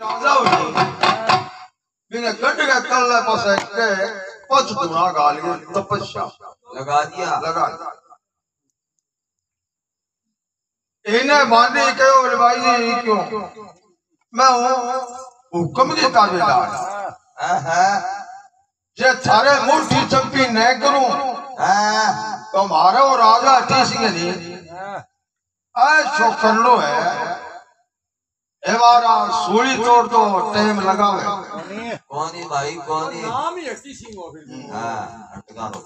राजा बिना गंड का कल्ला पासे के पच गुना गाल के तपस्या लगा दिया इन्हें बांधे कहो बोले भाई जी क्यों मैं हुक्म की ताबेदार जे थारे मुट्ठी चप्पी न करूं तो हमारा वो राजा हटी सिंह नहीं ऐसो कर लो है एवारा सूली तोड़ दो टाइम लगावे कौन है भाई कौन है नाम ही हटी सिंह हो फिर हां अटका हो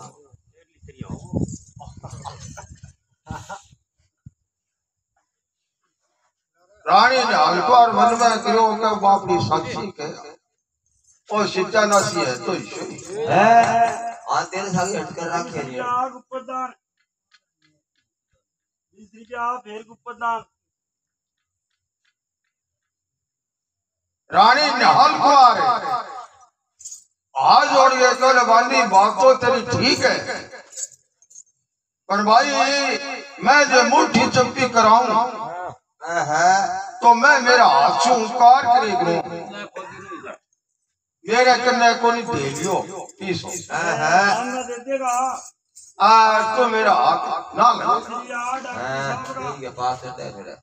रानी ने हलकार मन में करो के बापड़ी साक्षी के ओ शिक्षा नासी है तो है आ तेरे साथ हटकर रखे नहीं आग उपदान तीसरी के आप फेर उपदान रानी ने हलकार आज जोड़ के कहले बांधी बात तो तेरी ठीक है पर भाई मैं जो मुट्ठी चप्पी कराऊं तो मैं मेरा हाथ से उंकार करे करूं मेरे कन्ने को नहीं दे लियो पीस दे देगा आज तो मेरा हाथ ना लगा ठीक है पास है तेरे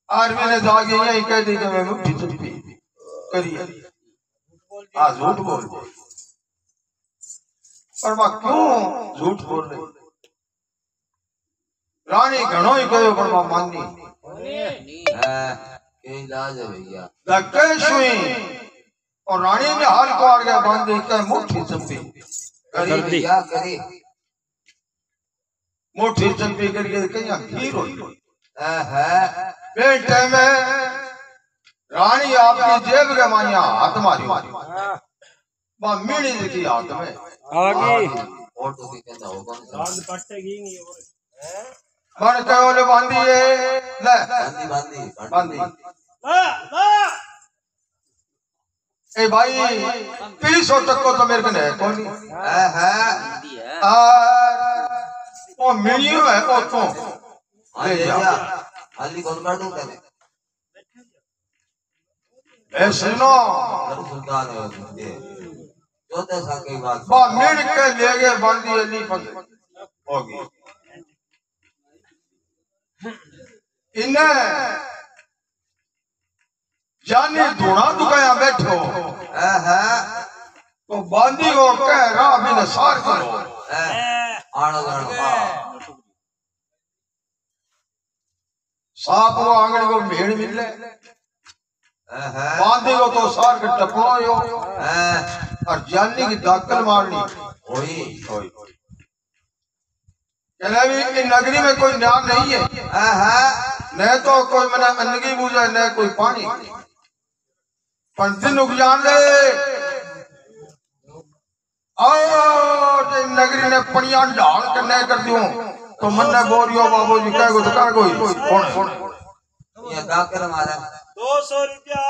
आज मैंने जाके यही कह दी कि मैं मुट्ठी चप्पी करिए आज झूठ बोल पर मैं क्यों झूठ बोल रही रानी घणो ही कहो पर मैं मानी के इलाज है भैया धक्के सुई और रानी ने हाल को आ गया बांधी के मुट्ठी चप्पी करी भैया करी मुट्ठी चप्पी करके कहीं खीर हुई है बेटे में रानी आपकी जेब के माया हाथ मारी वह मीणी की हाथ में आगे और तो कहता होगा बांध पट्टेगी नहीं और मन कहो ले बांधी ले बांधी बांधी बांधी ला ए भाई 300 टक्को तो मेरे को नहीं कौन है वो मीणियो है वो तो ले जा हाली कौन कर दूं तेरे ए सुनो सुल्तान है ये जो तेरा की बात बा मीण के ले गए बांधी अली फंस होगी इन्हें जानी धुना दुकाया बैठो तो बांधी को कह रहा भी नसार करो आना जाना सांप को आंगन को भेड़ मिले बांधी को तो सार के टपनो यो और जानी की दाकल मारनी ओए कहले भी इन नगरी में कोई न्याय नहीं है न तो कोई मना अन्नगी बूझे न कोई पानी पंथी नुक जान ले और नगरी ने पनिया ढाल के न कर दूं तो मन ने बोरियो बाबू जी कह तो कर कोई कौन ये दाकर मारा 200 रुपया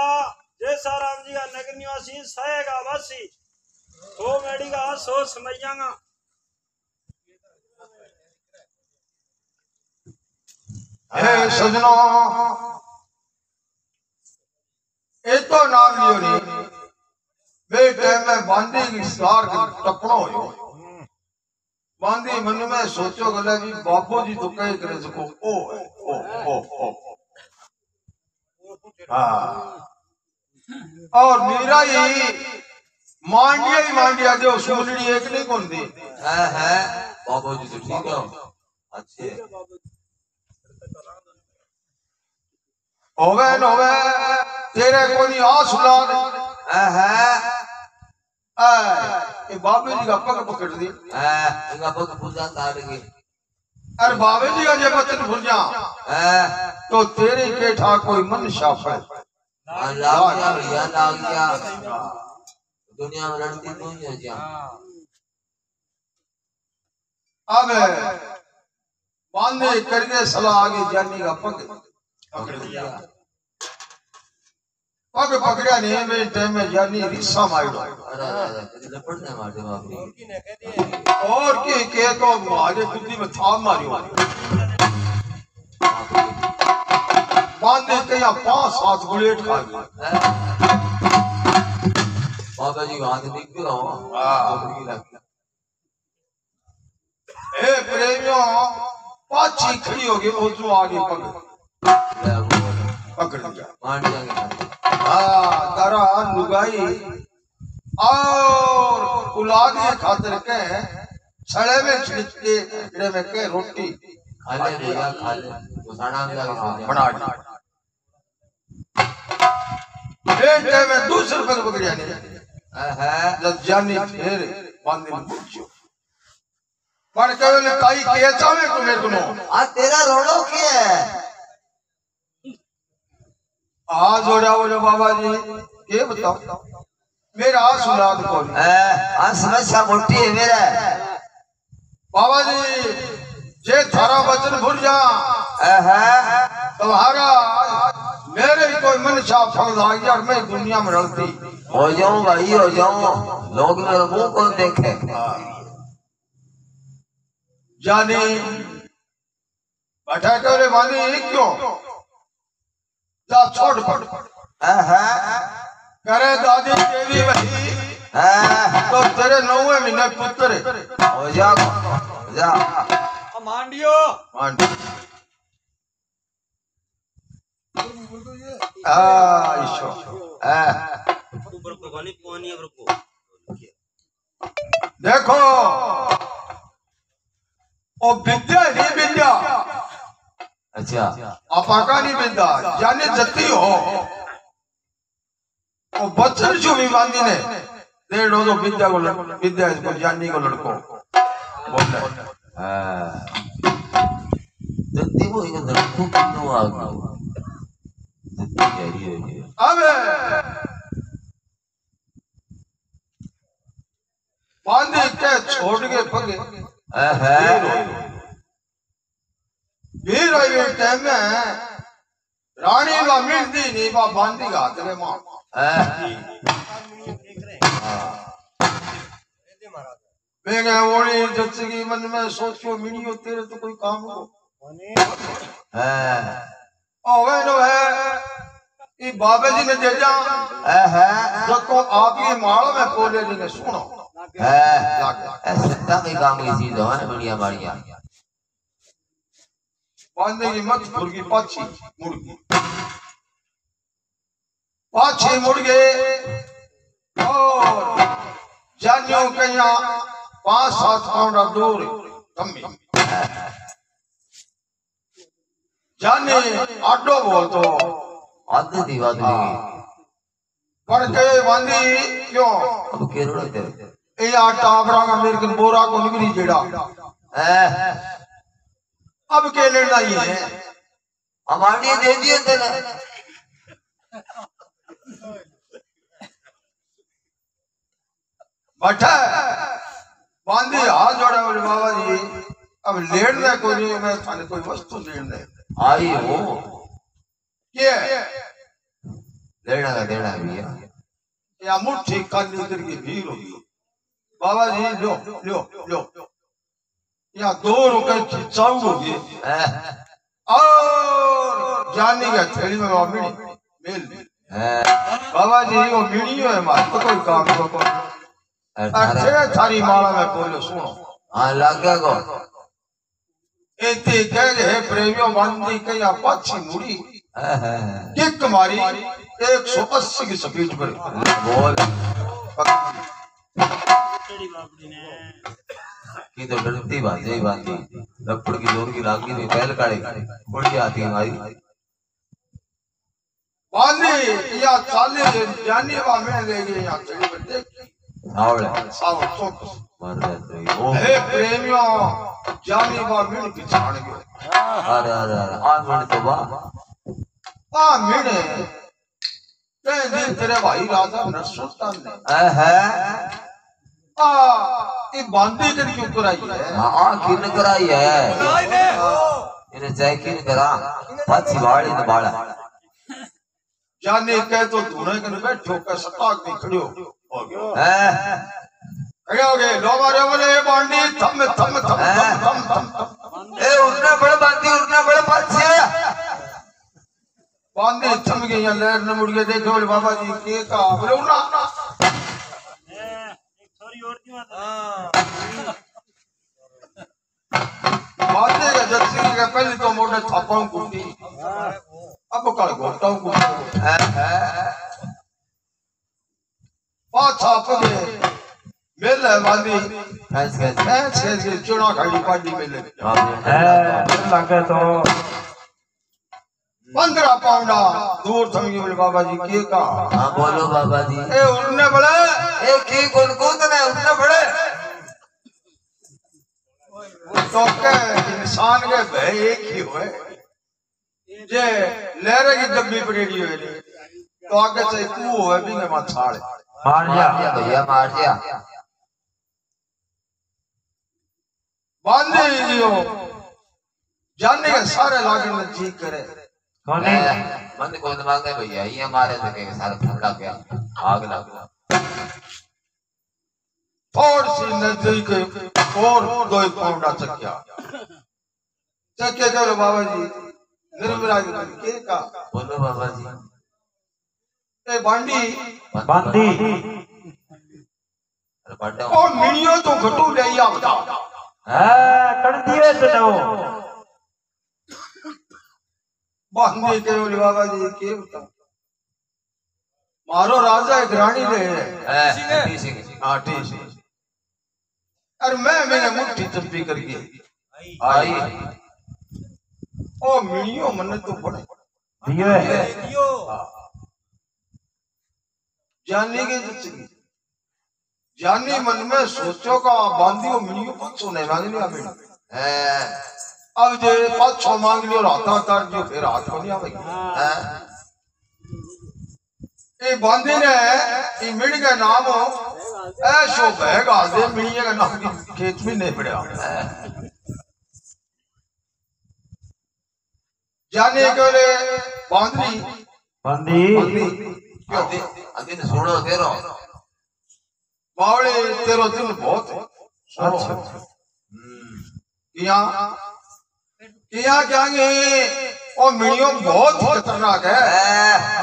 जैसा राम जी का नगर निवासी सहेगा वासी 100 मेडी का 100 समैयागा हे सजनो ए तो नाम लियो नहीं बेटे में बांधी की सार टपनो हो बांधी मन में सोचो गला जी बाबू जी तो कह करे सको ओ हाँ और मेरा यही मांडिया जो सुननी एक नहीं कौन दी है बाबू जी तो ठीक है अच्छे होवे तेरे को नहीं आस उलाद ये बाबे जी का पग पकड़ दी इनका पग पूजा तार के अरे बाबे जी का जब बचन भूल जा तो तेरे के ठा कोई मन शाफ है लाग गया भैया लाग गया दुनिया में लड़ती तो नहीं हो जा अब बांधे करके सलाह आगे जानी का पग पकड़ दिया पग पकड़ा नहीं मेरे टाइम में जानी रिक्शा मारो अरे लपटने मारते बाबू और के तो आगे बुद्धि में थाम मारियो बांधे कहीं 5-7 बुलेट खा गए। बाबा जी हाथ निकल ए प्रेमियों पाछी खड़ी हो गई वो जो आगे पकड़ लिया तारा लुगाई और औलाद के खातिर के छड़े में छिड़के छड़े में के रोटी खा ले भैया खा ले तो साना में जाके सो जा बना दी बेटे में दूसरे पर पकड़िया नहीं जब जानी फिर बांधे में पूछो पर केवल काई के चावे को मेरे को आ तेरा रोड़ो के है आज जोड़ा बोलो बाबा जी के बताओ मेरा सुनाद कौन आ समस्या मोटी है मेरा बाबा जी जे थारा वचन भूल जा तुम्हारा मेरे कोई मनुष्य फल आ गया और मैं दुनिया में रहती हो जाऊं भाई हो जाऊं लोग मेरा मुंह कौन देखे जानी बैठा करे वाली क्यों जा छोड़ पड़ करे दादी तेरी वही तो तेरे 9वें महीने पुत्र हो जा मांडियो देखो ओ विद्या ही विद्या अच्छा अपाका नहीं विद्या जाने जती हो ओ बच्चन जो भी बांधी ने डेढ़ हो तो विद्या इसको जानी को लड़को बोल जत्ती वो एक लड़को किन्नो आ गया जत्ती कह रही है अबे बांधे के छोड़ के पगे वीर हुए टाइम में रानी का मिलती नहीं बा बांधी का हाथ में मां मैं ओड़ी जच्ची मन में सोचो मिनियो तेरे तो कोई काम हो ओवे नो है ये बाबा जी ने दे जा जो को आप ये माल में बोले जी ने सुनो सत्ता में काम की चीज है बढ़िया बढ़िया बांधे की मत मुर्गी पाछी मुड़ गए और जानियों के यहाँ 5-7 पाउंड दूर कमी जाने आडो बोल तो आदि दी बात नहीं पर के बांधी क्यों अब केरोड़े तेरे ये आटा आबरा का अमेरिकन बोरा को निकली जेड़ा अब के लेना ही है हमारी दे दिए तेरे बैठा बांधी हाथ जोड़ा बोले बाबा जी अब लेना कोई नहीं मैं थाने कोई वस्तु लेना आई हो ये लेना का देना भैया या मुट्ठी काली उधर की भीड़ होगी बाबा जी लो या 2 रुपए खिंचाऊ होगी और जानी का थैली में वो मिल बाबा जी वो मिनियो है मार तो कोई काम को अच्छे थारी माला में बोलो सुनो हाँ लागे को इतनी कह है प्रेमियों बांधी कहीं पाछी मुड़ी किक मारी 180 की स्पीड पर बोल की तो डरती बात यही बात थी लपड़ की जोर की लागी में पहल काढ़े बड़ी आती हमारी बांधी या चाले जाने वा में ले गए या चली बंदे सावड़ चौक मर जाते ओ हे प्रेमियों जाने वा में पिछाड़ गए अरे अरे अरे 8 मिनट तो बा मिने दिन तेरे भाई राजा नरसुल्तान ने ये बांधी कर क्यों कराई है किन कराई है इन्हें चाहे किन करा पाछी बाड़ी न बाड़ा जाने कह तो धुने कर बैठो का सताक में खड़े हो गए खड़े हो गए लोग आ रहे बोले बांधी थम ए उड़ना बड़ा बांधी उड़ना बड़ा पाछी बांधे थम गई लहर न मुड़ के देखो बोले बाबा जी के का बोले उना एक थोड़ी और दी मत बांधे का जत्सी का पहले तो मोटे थापाऊं कुटी अब कल घोटाऊं कुटी पाछा पगे मेले बांधी फैस कैसे ऐसे चुना खाड़ी पाड़ी मेले लगे तो 15 पाउंडा दूर थम गई बोले बाबा जी के का हाँ बोलो बाबा जी ए उड़ने बड़े ए की कौन कौन ने उठने बड़े तो के इंसान के भय एक ही हुए जे लहरे की दब्बी पड़ेड़ी हुए तो आगे से तू होए भी मैं मत छाड़ मार मार दिया भैया मार दिया बांधे दियो जाने के सारे लागे में जी करे कौन मन को मांगे भैया ये मारे थे के सारा ठंडा गया आग लग गया थोड़ी सी नजदीक और 2 पाउंडा चक्या चक्के करो बाबा जी निर्मला जी के का बोलो बाबा जी ए बांडी बांधी अरे बड़ा ओ मिनियो तो घटू ले आ बता कर दिए तो बांधे के बोले बाबा जी के बता मारो राजा एक रानी ले हाँ ठीक है अरे मैंने मुट्ठी चप्पी करके आई ओ मिनियो मन तो पड़े दिए जानी के जितनी जानी मन में सोचो का बांधियो मिनियो 500 नहीं मांग लिया मैंने अब जे 500 मांग लियो राता तार जो फिर हाथ को नहीं आवेगी ये बांधी ने ये मिड़ के नाम ऐशो बहगा दे मिड़िए का नाम की खेत में नहीं पड़ा जाने के लिए बांधी बांधी अभी ने सुनो तेरो बावड़े तेरो दिन बहुत अच्छा किया क्या ओ मिड़ियों बहुत खतरनाक है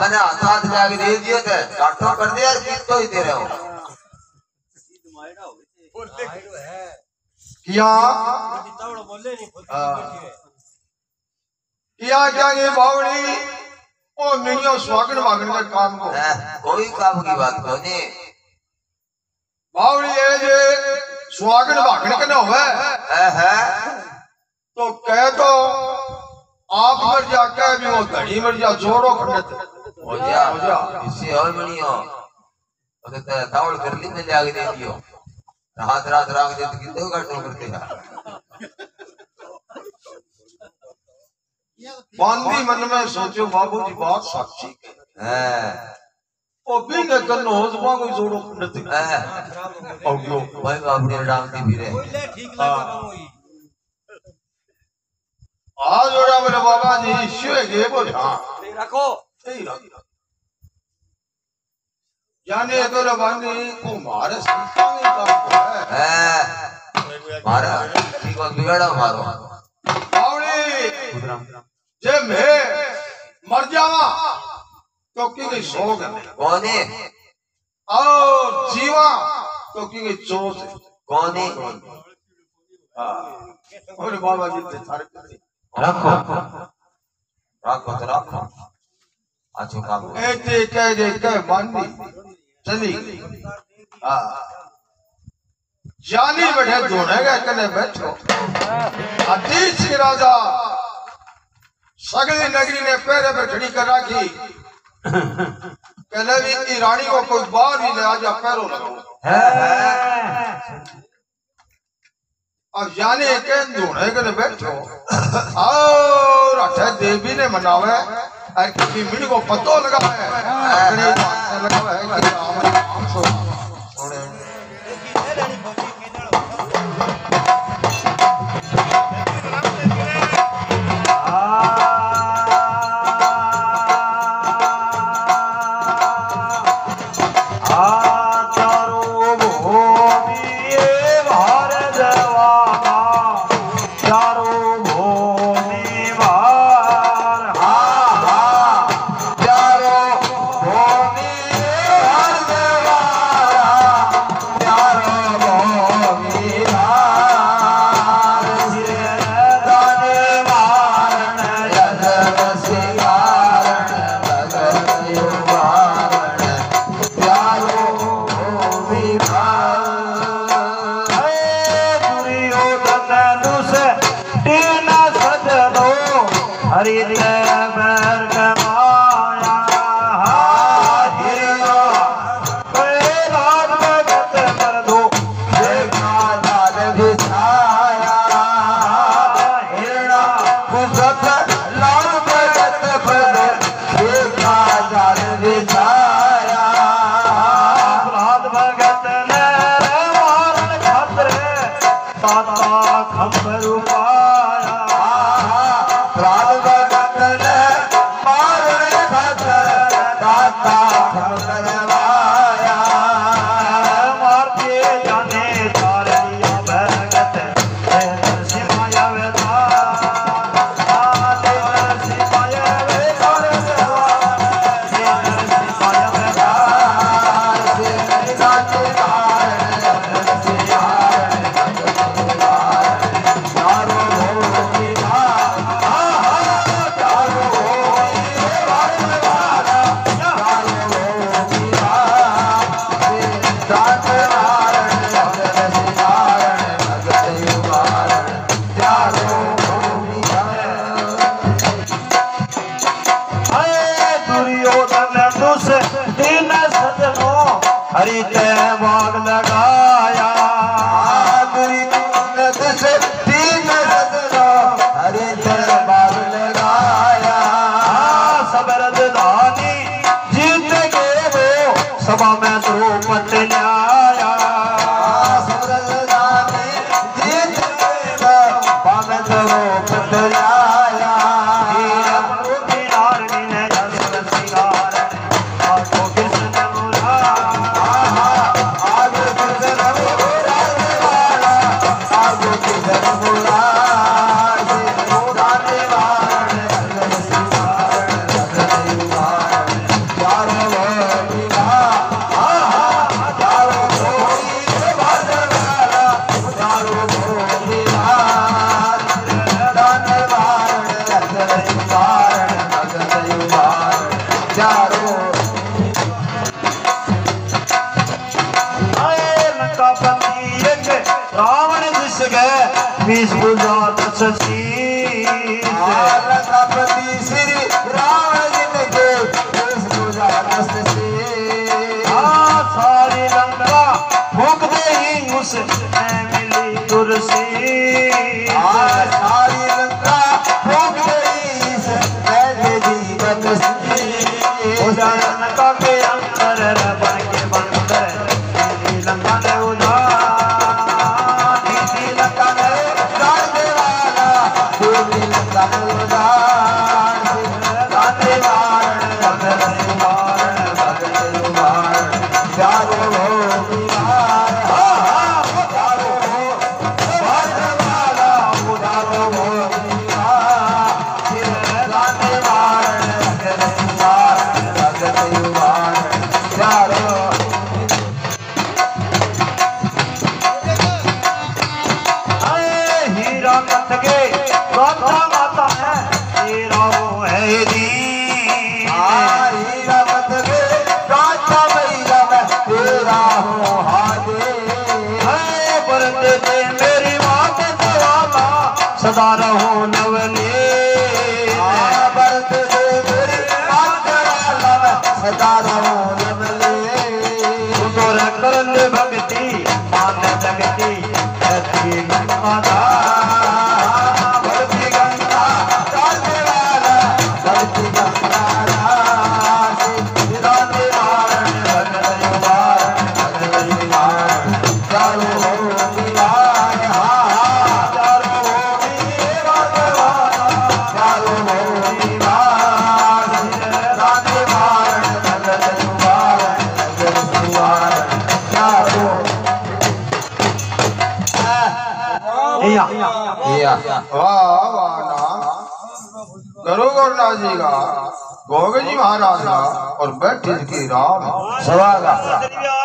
मैंने हाथ जाके दे दिए थे काटो कर दिया यार किस तो ही दे रहे हो किया क्या बावड़ी ओ मिड़ियों स्वागन वागन के काम को कोई काम की बात को नहीं बावड़ी है जे स्वागन वागन के न होवे तो कह तो आप मर जा कह भी वो धड़ी मर जा जोड़ो खंडत हो जा इससे और बनी हो तो तावड़ कर ली में जाके दे दियो रात रात राग दे तो कितने काटो करते हैं बांधी मन में सोचो बाबू जी बात सच्ची ओ भी ने कन्नो हो तो कोई जोड़ो खंडत ओ गयो भाई बाबू राम दी फिरे ठीक लगा बाबू आज जोड़ा मेरे बाबा जी शिवे गे बोले हाँ रखो सही रहा जाने तो बांधी को मारे संतान काम है मारा ठीक है बिगड़ा मारो बावड़ी जे मैं मर जावा तो की सोग है कौन है और जीवा तो की चोट है कौन है और बाबा जी ते थारे रखो राखो तो राखो अच्छो काम ऐसे कह बांधी चली जानी बैठे दोने के कने बैठो अतीत सिंह राजा सगली नगरी ने पैरे पे खड़ी कर रखी कहले भी की रानी को कोई बाहर ही ले आजा पैरों लगाओ अब जाने के दोने के बैठो और अठे देवी ने मनावे और किसी मिल को पतो लगा है लगा है कि राम नाम सो सोने हरि ते बाग लगाया हरि ते बाग लगाया सबरद धानी जीत गए वो सभा में द्रौपद न्याया सबरद धानी जीत गए सभा में द्रौपद न्याया बीस गुजार सची लंकापति श्री रावण जिनके बीस गुजार सची सारी लंका भूख दे ही उसमें मिली कुर्सी सारी लंका भूख गई पहले जीवन लंका के अंदर बन के बंदर लंका ने सदा रहो नवले भरत दे मेरी सदा रहो नवले तोर करल भक्ति मान जगती ऐसी गंगा भक्ति गंगा डालने वाला भक्ति गंगा राशि निदाने वारण भगत युवारण चारों हो विवार चारों हो चारों हो विवार निदाने वारण भगत युवारण चारों वाह वाह करो गुरुनाथ जी का गोविंद जी महाराज का और बैठे की राम सभा का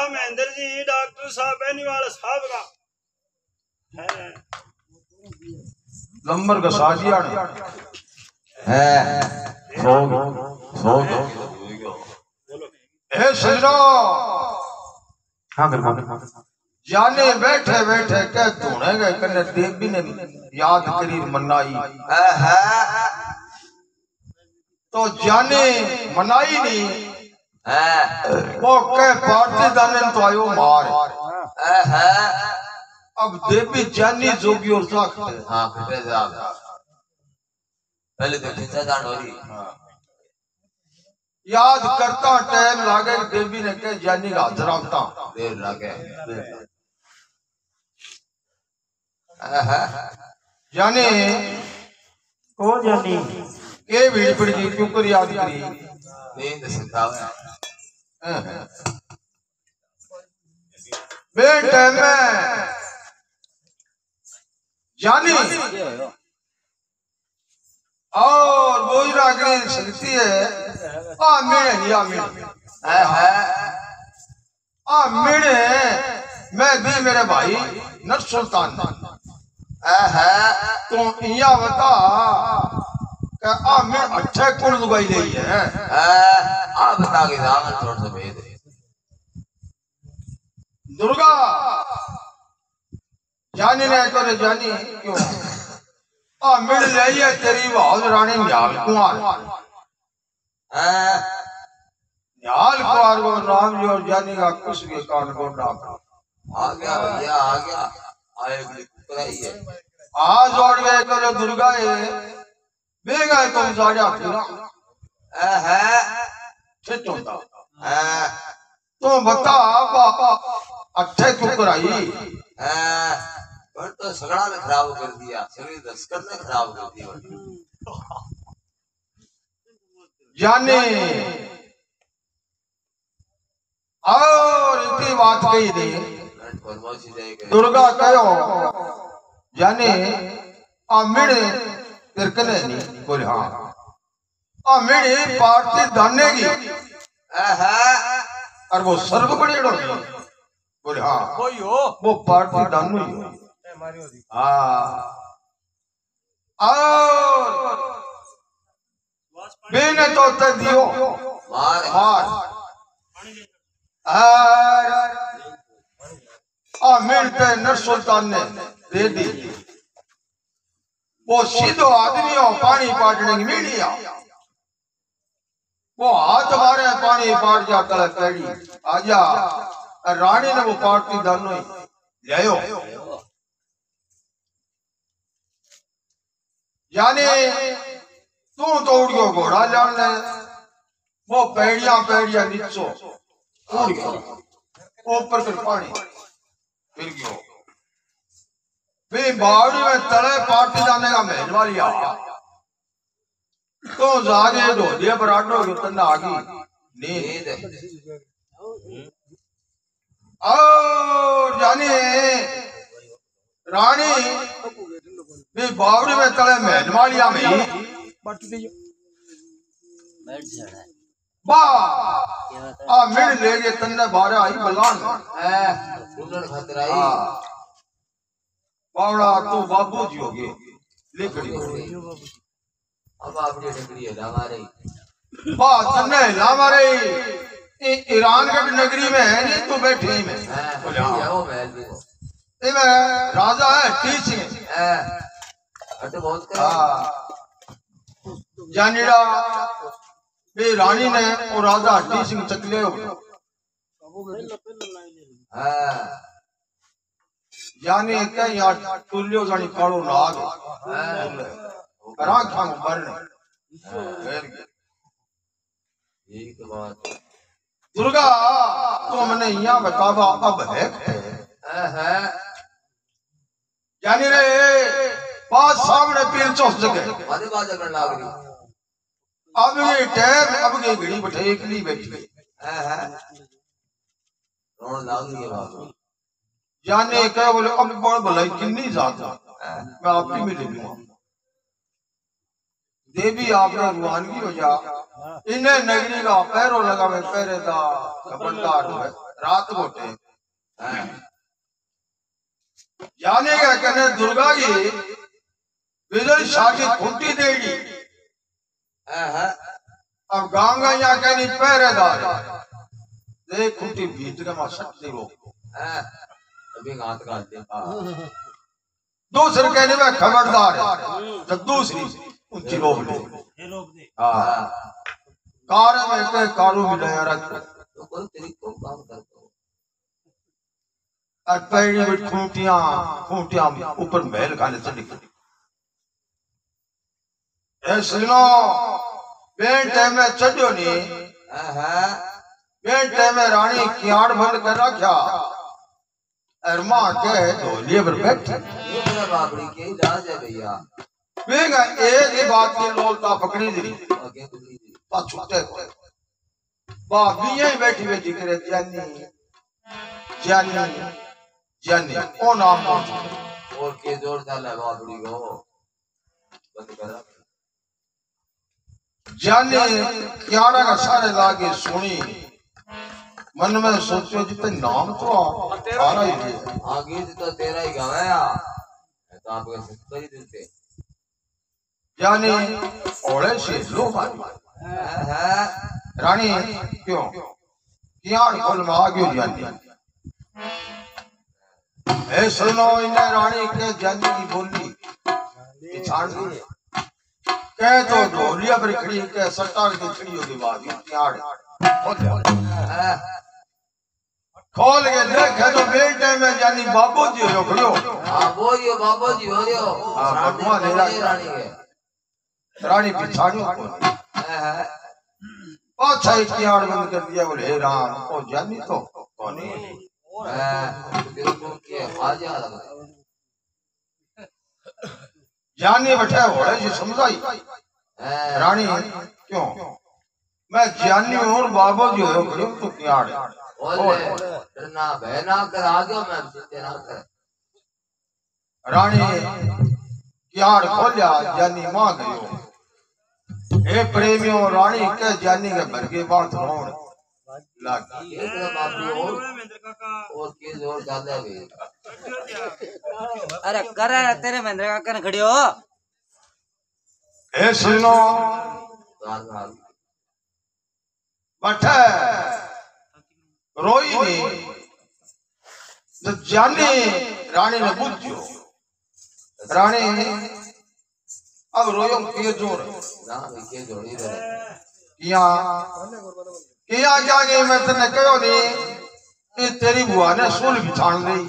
महेंद्र जी डॉक्टर साहब बेनीवाल साहब का नंबर का साजिया है हे सजनो हाँ जाने बैठे बैठे कह धोने गए कन्ने देवी ने याद करी मनाई तो जाने मनाई नहीं वो कह पार्टी दाने तो आयो मार अब देवी जानी जोगी और साख हाँ पहले तो खिंचा जान हो रही याद करता टाइम लागे देवी ने कह जानी का हाथ रखता देर लागे जाने ओ जानी ये भीड़ पड़ गई क्यों कर याद करी नींद सिद्धा है बेटे में जानी और बोझरा की शक्ति है आ मिले या मिले आ मिले मैं भी मेरे भाई नर सुल्तान तो इया बता कि आ मिल अच्छे कुल दुगाई ले है आ बता के दामन थोड़ा सा भेद है दुर्गा जानी ने तो जानी क्यों आ मिल रही है तेरी बहुत रानी न्याल कुमार न्याल कुमार को राम जी और जानी का कुछ के कान को डाका आ गया भैया आ गया आए कराई है आज जोड़ गए तो दुर्गा है बेगा तुम साजा फिरा है ठीक होता तो बता बाबा अच्छे क्यों कराई पर तो सगड़ा ने खराब कर दिया सगड़ी दस्कर ने खराब कर दिया जाने और इतनी बात कही थी दुर्गा कहो जाने मिणे तिरकने नहीं बोले हाँ मिणे पार्टी दाने की और वो सर्व बड़ी बोले हाँ वो पार्टी दानू ही और बेने तो तक दियो मार मिलते नर सुल्तान ने दे दी वो सीधो आदमी हो पानी पाटने की मीडिया वो हाथ मारे पानी पाट जाता है पैड़ी आजा रानी ने वो पाटती दानो ही लियो यानी तू तो उड़ गयो घोड़ा जान ले वो पैड़िया नीचो उड़ गयो ऊपर कर पानी फिर गयो वे बावड़ी में तले पार्टी जाने का मेजवाली आ तो जागे ढोलिया पराठो तन्ना आगी नींद और जाने रानी वे बावड़ी में तले मेजवालिया में मिल ले गए तन्ने बारे आई बलान खातर आई बावड़ा तो बाबू जी हो गए लिखड़ी अब आपने नगरी है हमारे तन्ने हमारे ईरानगढ़ नगरी में है नहीं तो बैठे ही में राजा है टी सिंह बहुत जानीड़ा वे रानी ने और राजा टी सिंह चकले यानी क्या यार तुल्यो जानी कालो नाग राख खान बरने एक बात दुर्गा तो मैंने यहाँ बतावा अब है यानी रे पास सामने पीर चौस जगह आधे बात करने लाग रही अब ये टैब अब ये घड़ी बैठे एकली बैठी रोन लाग रही है बात जाने क्या बोले अब बड़ भलाई किन्नी ज्यादा मैं आपकी में ले लूंगा देवी आपने रुहानगी हो जा इन्हें नगरी का पैरों लगा में पैरे दा कपड़दार हुए रात गोटे जाने का कहने दुर्गा की विजय शादी खुंटी देगी अब गांगा यहाँ कहनी पहरेदार देख खुंटी भीत के मां सकती हो अभी हाथ काट दे दूसरे कहने में खबरदार जब दूसरी ऊंची रोक ले कार में के कारू मिलाया रख तो कोई तरीका काम करता हो और पैड़ी में खूंटियां ऊपर महल खाने से निकली ए सुनो बेटे में चढ़ो नहीं बेटे में रानी कियाड़ बंद कर रखा और माँ के ढोलिए पर बैठे बाबरी के इलाज है भैया बेगा एक ही बात की लोलता पकड़ी दी छुट्टे भाभी ही बैठी बैठी करे जानी जानी जानी ओ नाम कौन और के जोर डाला है बाबड़ी को बंद करा जानी क्यारा का सारे लागे सुनी मन में सोचो जितने नाम तो आ रहा ही है आगे तो तेरा ही गवाया तो आपके सत्तर ही देते जानी ओले से लो है रानी क्यों कियान खोल में आ गयो जानी ए सुनो इन्हें रानी के जानी की बोली पिछाड़ दी कह तो ढोलिया पर खड़ी के सट्टा की खड़ी होगी बात कियाड़ खोल के देखे तो बेटे में जानी बाबू जी हो खड़ो हां बोलियो बाबा जी हो रहे हो हां भगवान रानी के रानी पिछाड़ियो है अच्छा ही कियाड़ बंद कर दिया बोले हे राम ओ जानी तो कौन है बिल्कुल के आजा जानी बैठा होड़े जी समझाई रानी क्यों मैं जानी हूं और बाबू जी हो खड़ो तो कियाड़ बोले डरना बहना कर आ गयो मैं चिंता ना कर रानी कियाड़ खोलिया जानी मां गयो हे प्रेमियों रानी के जानी के भर के बात रोण लागी एक बाबू महेंद्र काका और के जोर डाले भी अरे करे तेरे महेंद्र काका ने खड़ी हो हे सुनो गाल गाल बैठे रोई नहीं तो जानी रानी ने पूछो रानी अब रोयो के जोर ना के जोड़ी रहे किया क्या गई मैं तेने कहो नहीं कि तेरी बुआ ने सूल बिछाण दी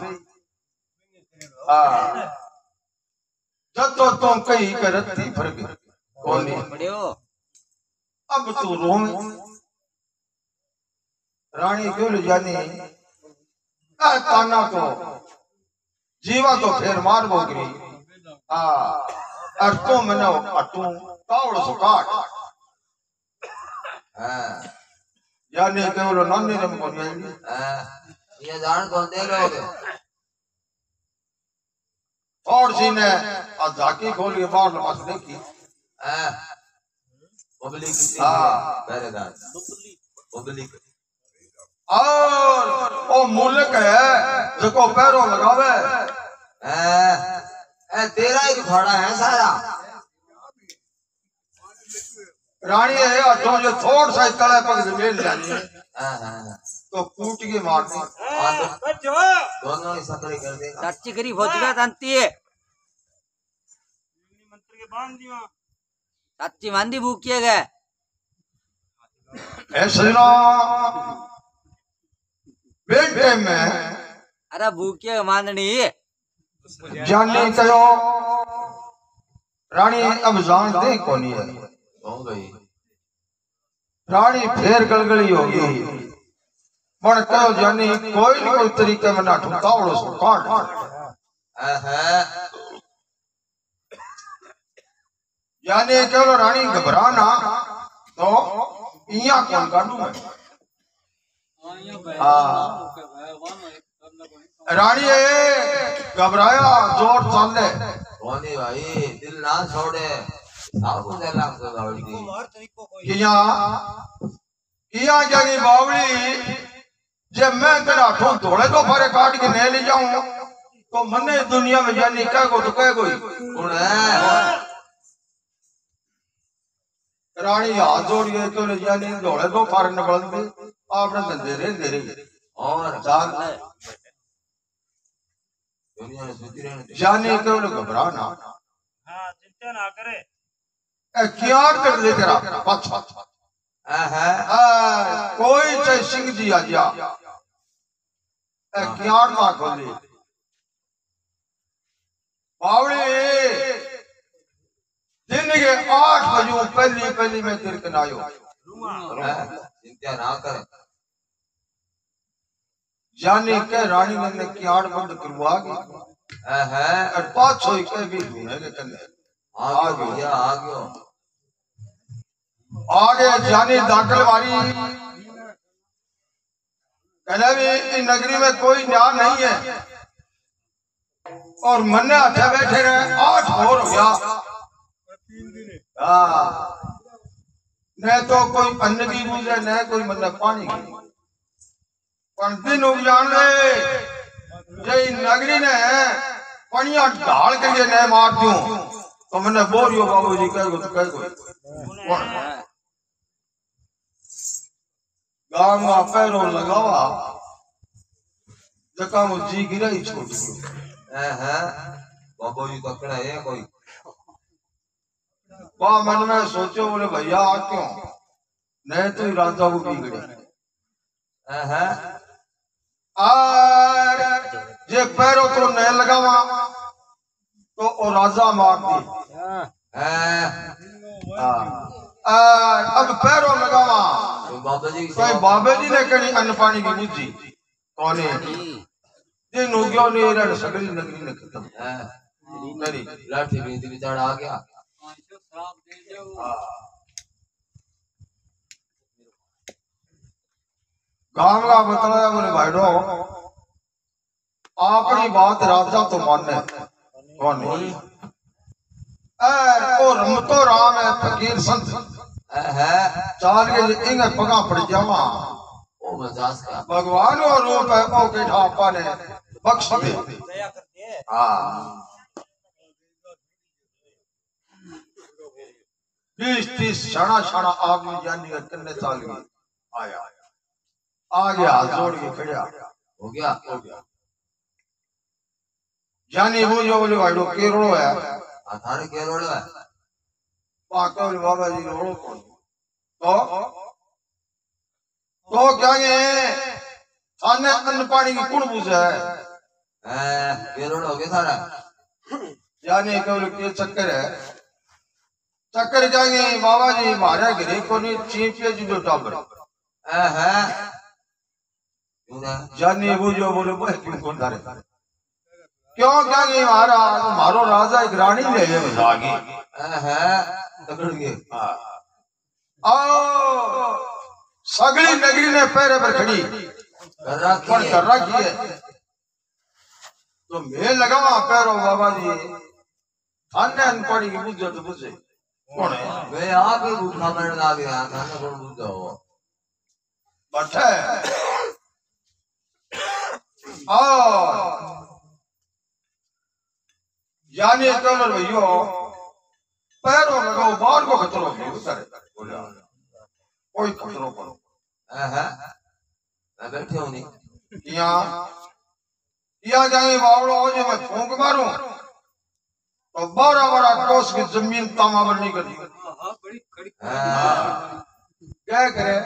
जब तो तुम कही करती फर्क कोनी खड़ी हो अब तू रो रानी क्यों ले जानी काना तो जीवा तो फिर मार बोगरी और तू मनो अटू तावड़ सो काट हां जाने केवल नन्ने रम को नहीं ये जान कौन दे लोगे और सी ने झाकी खोल के बाहर लपस देखी पब्लिक पहरेदार पब्लिक और वो मुल्क है जिसको पैरों लगावे तेरा ही खड़ा है सारा रानी है तो जो थोड़ सा तले पग से मेल जानी है तो कूट के मार दी बच्चो दोनों ही सतरी कर देगा चाची करी भोजगा जानती है मंत्र के बांध दियो चाची मांदी भूख किए गए ऐसे ना बेटे में अरे भूख किए माननी जानी कहो रानी अब जान दे कौन है हो गई रानी फिर गलगली होगी मन कहो जानी कोई न कोई तरीके में ना ठुकावड़ो सो काट जानी कहो रानी घबराना तो इया कौन काटू मैं रानी घबराया जोर चाले कौन भाई दिल ना छोड़े आपको दिल लाग तो बावड़ी किया किया क्या की बावड़ी जब मैं तेरा ठो थोड़े तो फारे काट के नहीं ले जाऊं तो मने दुनिया में जानी क्या को तो कह कोई कौन है रानी हाथ जोड़िए तो ले जानी थोड़े तो फारे न बंद आपने धंधे रे और जान दुनिया में सुती रहने जानी केवल घबराना हां चिंता ना करे क्या कर दे तेरा अच्छा कोई चाहे सिंह जी आ जा क्या मां खोली बावड़ी दिन के 8 बजे पहली में तिरकन आयो चिंता ना कर जानी के रानी ने कियाड़ बंद करवा और 500 के भी ढूंढे के कन्ने आ गया आ गया आगे जानी दाखिल वारी कहना भी इस नगरी में कोई न्याय नहीं है और मन्ने हाथे बैठे रहे 8 और हो गया। न तो कोई अन्न की बूझे न कोई मन्ने पानी की। दिन हो जान ले जे नगरी ने पनिया ढाल के न मार दूं तो मैंने बोरियो बाबू जी कह गांव में पैरों लगावा जका जी गिरा ही छोड़ बाबू जी तकड़ा है कोई वाह मन में सोचो बोले भैया क्यों नहीं तो राजा को बिगड़े जे पैरों तो नहीं लगावा तो ओ राजा मार दी। अब पैरों लगावा तो बाबे जी ने कहीं अन्न पानी की बुझी कौन दिन हो गया नहीं सगली नगरी ने खत्म करी लाठी बीती बिचारा आ गया। गांव का बताया बोले भाईडो अपनी बात राजा तो माने कौन नहीं ओ रमतो राम है फकीर संत चाल के इंगे पगा पड़ जावा ओ मजाज का भगवान और रूप है ओ के ठापा ने बख्श दे। हां 20-30 क्षणा आदमी जानी का कितने साल में आया आ गया जोड़ के खड़ा हो गया जानी वो जो बोले भाई केरलो है थारे केरलो है पाका बोले बाबा जी रोड़ो कौन तो क्या ये थाने अन्न पानी की कुण पूछा है केरलो हो गया थारा जानी बोले के चक्कर है चक्कर क्या ये बाबा जी मारे गिरे को नहीं चीप के जो टाबर जानी वो जो बोले वो क्यों कौन धारे क्यों क्या ये मारो राजा एक रानी ले ले जागी पकड़ के आओ सगली नगरी ने पैरे पर खड़ी कर रखी है तो मैं लगावा पैरों बाबा जी थाने अनपढ़ी की बुझे तो बुझे कौन है वे आप ही भूखा मरने आ गया थाने कौन बुझा हो बैठे यानी कलर भैया पैरों लगाओ बाहर को खतरो बोला कोई खतरो करो मैं बैठे हूँ नहीं यहाँ जाएंगे बावड़ो हो जो मैं फूंक मारूं तो बड़ा कोस की जमीन तामावर नहीं करती क्या करे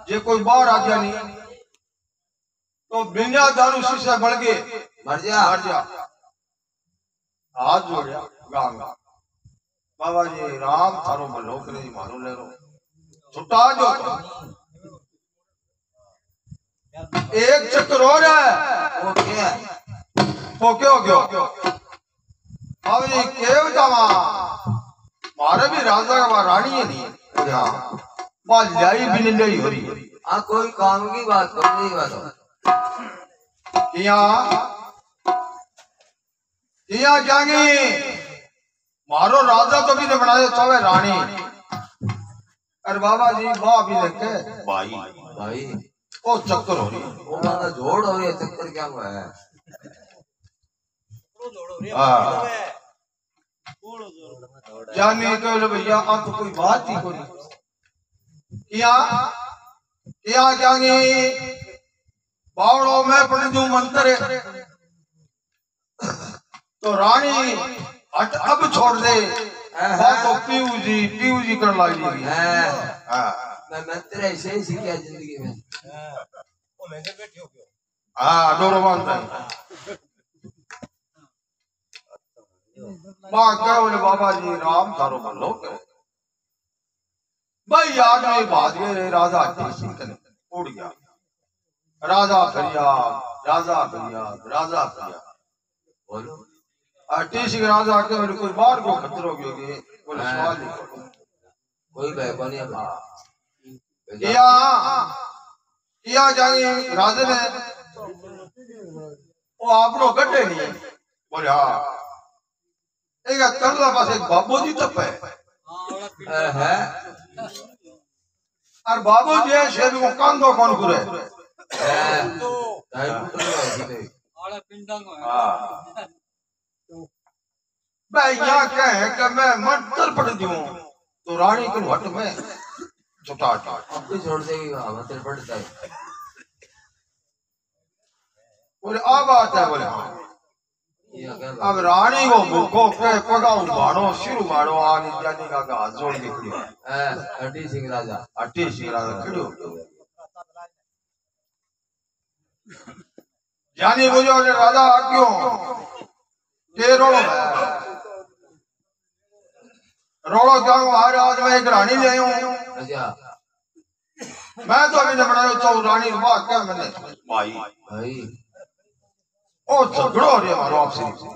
जे कोई बाहर आ गया नहीं तो बिना दारू शीशा बढ़ गए मर जा हाथ जोड़िया गांगा बाबा जी राम थारो भलो करे मारो ले रो छुट्टा जो एक चक्कर हो रहा है वो क्या हो गया अब ये केव जावा मारे भी राजा का रानी है नहीं मां लाई भी नहीं हो रही कोई काम की बात करनी बात यहाँ जाएंगे मारो राजा तो भी ने बनाया चाहे रानी अरे बाबा जी माँ भी लेके भाई ओ चक्कर हो रही है वो माना जोड़ हो रही है चक्कर क्या हुआ है जानी तो भैया अब तो कोई बात ही कोई यहाँ जाएंगे बावड़ों में पढ़ दूं मंत्र तो रानी अब छोड़ दे तो पीऊ जी कर लगी मैं मंत्र ऐसे ही सीखा जिंदगी में हाँ डोरो बांधता है माँ क्या बोले बाबा जी राम थारो बोलो भाई याद में भाग गए राजा उड़ गया राजा फरियाद बोलो टीसी राजा के बोले कोई बाहर को खतरो गए बोले सवाल नहीं करो कोई भाई बनिया या जाएंगे राजे ने वो आपनो गड्ढे नहीं बोले हाँ एक तरला पास एक बाबू जी तप है और बाबू जी है शेर को कांदो कौन करे मैं यहाँ कहे कि मैं मंत्र पढ़ दूं तो रानी को हट में छुटा अब छोड़ देगी मंत्र पढ़ता है बोले अब आता है बोले हाँ अब रानी को भूखो के पगा उबाड़ो सिर उबाड़ो आनी जानी का हाथ जोड़ निकलियो अटी सिंह राजा खड़ो जानी बुझो ने राजा क्यों के रोड़ो क्या आज आज मैं एक रानी ले आया हूँ अच्छा मैं तो अभी ने बनाया तो रानी वाह क्या मैंने भाई भाई ओ झगड़ो रे हमारो आपसे की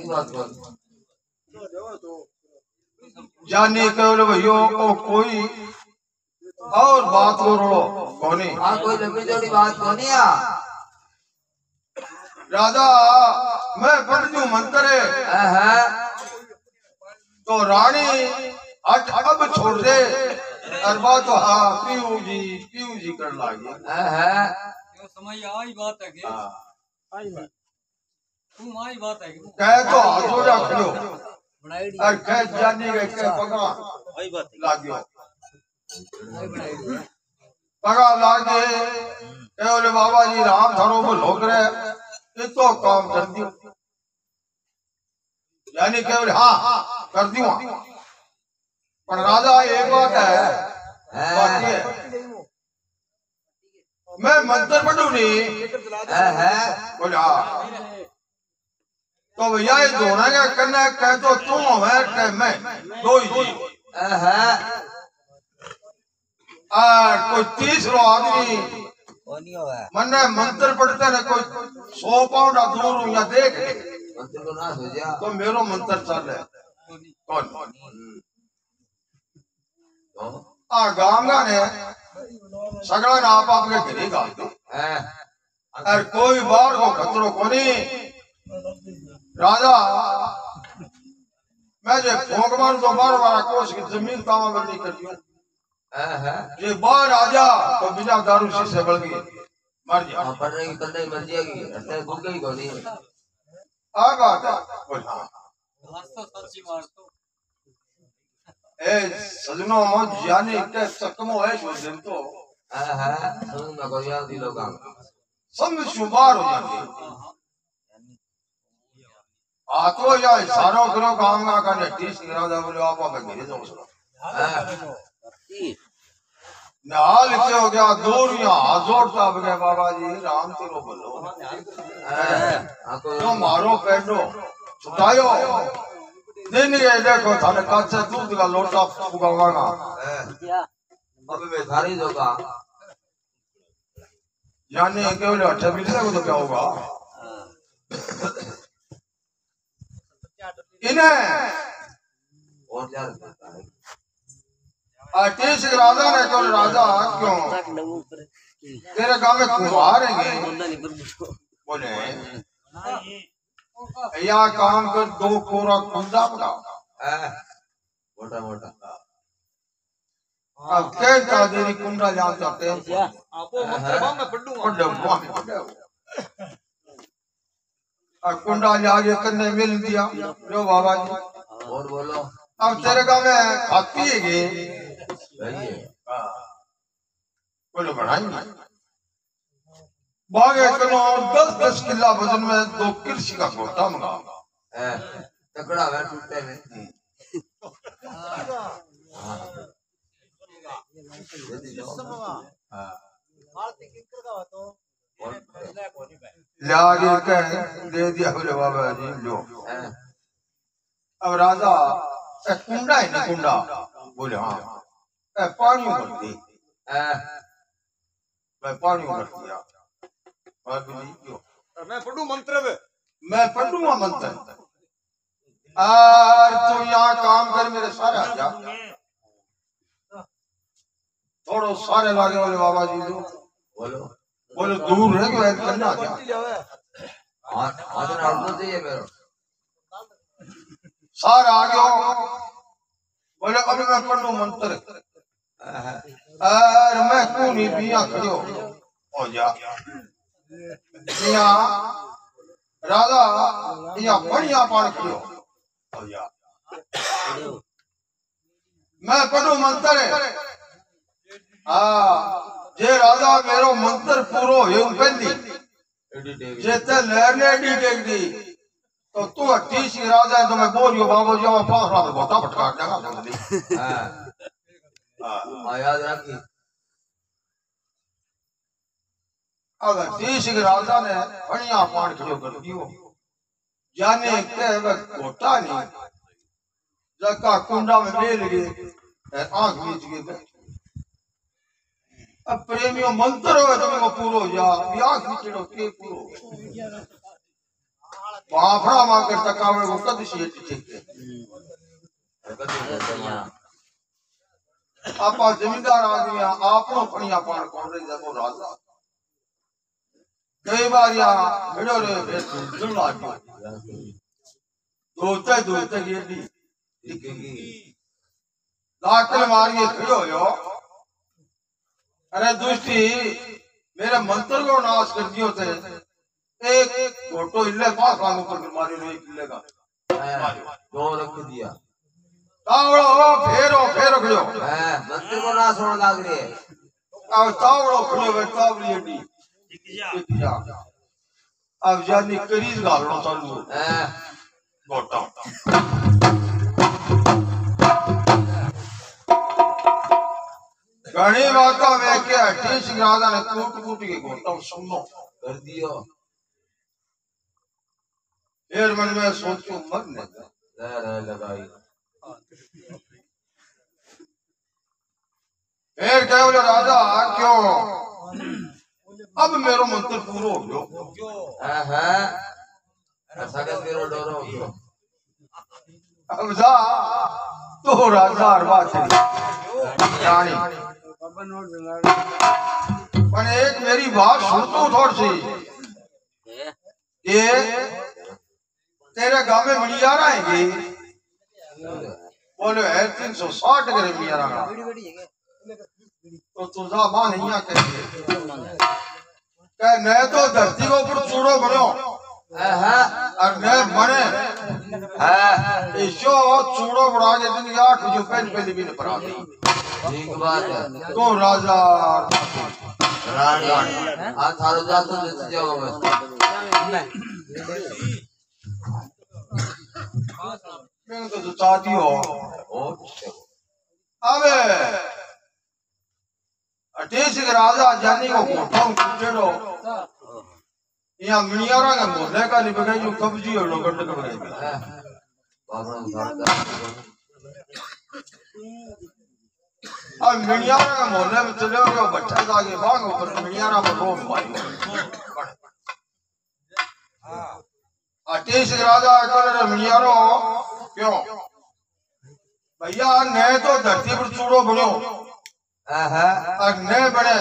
बात कर जानी केवल भैयो ओ कोई और बात को रोड़ो कौनी हाँ कोई लंबी चौड़ी बात कौन है राजा मैं पढ़ दूं मंत्र तो रानी आज अब छोड़ दे अरबा तो हाँ पीऊ जी कर लागे समय आई बात है कि तुम आई बात है कि कह तो हाथोड़ा खड़ो और कह जानी के पगा लाग्यो पगा लागे बोले बाबा जी राम थारो को लोग रहे ये तो काम कर दियो यानी केवल हाँ कर दियो पर राजा एक बात है बाकी है मैं मंत्र पढ़ू नहीं बोले हाँ तो भैया ये दोनों का करना कह तो तुम है कह मैं दो ही जी कोई तीसरो आदमी मन्ने मंत्र पढ़ते न कोई 100 पाउंड दूर हूँ या देख मंत्र को ना सोचा तो मेरो मंत्र चल है कौन गांगा ने सगड़ा ना आप आपके घरे गाल दो और कोई बार को खतरो कोनी राजा मैं जो भोग मारू तो बार कोश की जमीन तावा बंदी कर दियो ये बार आजा तो बिना दारू से बढ़ गई मर जा पढ़ने की करने की मर जाएगी अरे भूल गई कौन है आ बात बोल हाँ तो सच्ची मार तो ए सजनो जाने के सकमो है जो दिन तो समझ में कोई याद दिलो काम सब शुमार हो जाते आतो या सारो करो काम का करने तीस राजा बोले आप में घेरे जाओ उसको नाल के हो गया दूर यहाँ जोड़ता अब गए बाबा जी राम तेरो बोलो तो मारो पेटो छुटायो दिन के देखो थाने कच्चा दूध का लोटा उगावागा अब वे थारी जोगा यानी केवल 8 मिनट को तो क्या होगा इन्हें और यार आर्टिस्ट राजा ने कल राजा क्यों तेरे गांव में कुमार हैं बोले या काम कर 2 कोरा कुंडा बना मोटा मोटा अब क्या तेरी कुंडा जान सकते हैं आपो मंत्र में पढ़ूंगा कुंडा जाके करने मिल दिया जो बाबा जी और बोलो अब तेरे गांव में खाती है सही है बोलो बढ़ाएंगे बागे करो 10-10 किला वजन में 2 कृषि का घोटा मंगा तकड़ा है टूटते में लागे कह दे दिया बोले बाबा जी लो अब राजा कुंडा है ना कुंडा बोले हाँ पानी भर दी मैं पानी भर दिया मैं पढ़ू मंत्र में मैं पढ़ूंगा मंत्र और तू यहाँ काम कर मेरे सारे आ जा थोड़ो सारे लागे वाले बाबा जी जो बोलो बोले दूर रह गए करना क्या हाथ नाल तो चाहिए मेरे सारा आ गयो बोले अब मैं पढ़ू मंत्र अरे मैं क्यों नहीं पिया खड़ो हो जा पिया राजा या बढ़िया पान खड़ो हो जा मैं पढ़ू मंत्र जे राजा मेरो मंत्र पूरो हो पहली जे ते लहर ने डी टेक दी तो तू हट्टी सी राजा है तो मैं बोलियो बाबू जी मैं पांच रात गोता पटका देगा जल्दी याद रखी अगर हट्टी सी राजा ने बढ़िया पान खड़ो कर दियो जाने के वह गोता नहीं जका कुंडा में बेल गए आंख बीच गए अब प्रेमियों मंत्र हो तो पूरो जा ब्याह खींचड़ो के पूरो बाफड़ा मां कर तकावे को कद सीट ठीक है आपा जमींदार आदमी आपनो फणिया पान कोण रे जबो राजा कई बार या भिड़ो रे जुड़ा दोते ये दी दाखिल मारिए खड़ो हो अरे दुष्टी मेरे मंत्र को नाश कर दियो थे एक फोटो इल्ले पास वालों पर मारे हुए किले का दो रख दिया तावड़ो फेरो खड़ो मंत्र को नाश होने लग रही है अब तावड़ो खड़ो है तावड़ी अड्डी अब जानी करीज गालनो चालू गोटा घणी बात वे के हट्टी सिंह राजा ने कूट के गोटा सुनो कर दियो फिर मन में सोचो मत ने लगाई फिर क्या बोले राजा क्यों अब मेरो मंत्र पूरो हो गयो ऐसा कर मेरो डरो हो अब जा तो राजा हरवा चली रानी पर एक मेरी बात सुन तो थोड़ी सी ये तेरे गांव में मिलियारा आएंगे बोले है 360 करे मिलियारा का तो तुझा मां नहीं आ कहेंगे कह न तो धरती को ऊपर चूड़ो बनो और न बने ईशो चूड़ो बड़ा के दिन 8 बजे पहले भी न पड़ा दी ठीक बात है तो राजा रानी आज थारो जातो जैसे जाओ मैं तो चाहती हो अबे अटेश के राजा जानी को कोठा कुचड़ो यहाँ मिनियारा का मोहल्ले का निभगाई जो कब्जी और लोगों ने कब्जी अब मिनियारा का मोहल्ले में चले गए बच्चा जाके भाग ऊपर मिनियारा पर रोक मारी अटेश के राजा कल मिनियारो क्यों भैया ने तो धरती पर चूड़ो बनो और न बने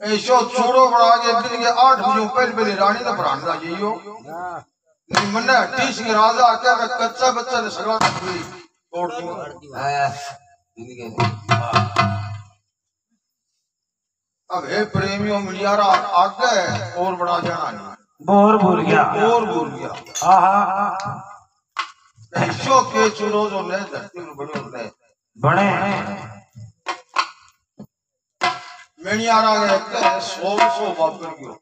ऐसो चूड़ो बड़ा के दिन के 8 बजे पहले रानी ने परांदा जियो नहीं मन्ने हट्टी सिंह राजा के कच्चा बच्चा ने सगला तोड़ दियो अब हे प्रेमियों मिलियारा आगे और बड़ा जाना नहीं बोर भूल गया और भूल गया ऐसो के चूड़ो जो ने धरती पर बड़े होते बने मिनियारा के 100 वापर गयो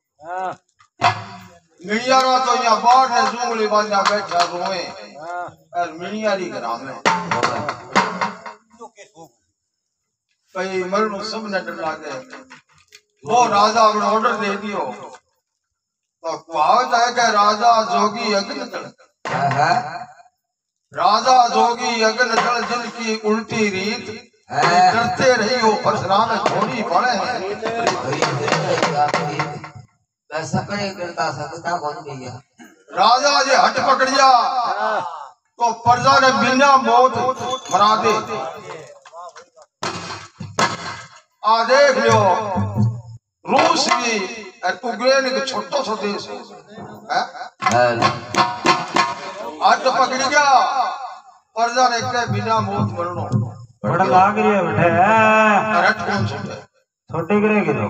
मिनियारा तो यहाँ बाहर ने जुंगली बांधा बैठा रोए और मिनियारी के नाम है कई मरनु सब ने डर लागे वो राजा ने ऑर्डर दे दियो तो कहावत है कि राजा जोगी अग्न जल राजा जोगी अग्न जल जिनकी उल्टी रीत डरते रही हो फसरा में थोड़ी पड़े ऐसा करे करता सकता कौन भैया राजा जे हट पकड़िया तो प्रजा ने बिना मौत मरा दे आ देख लो रूस भी यूक्रेन एक छोटा सा देश है आज तो पकड़ गया पर्दा ने बिना मौत मरनो बड़ा लाग रही है बेटे करट कौन छूटे छोटे गिरे गिरो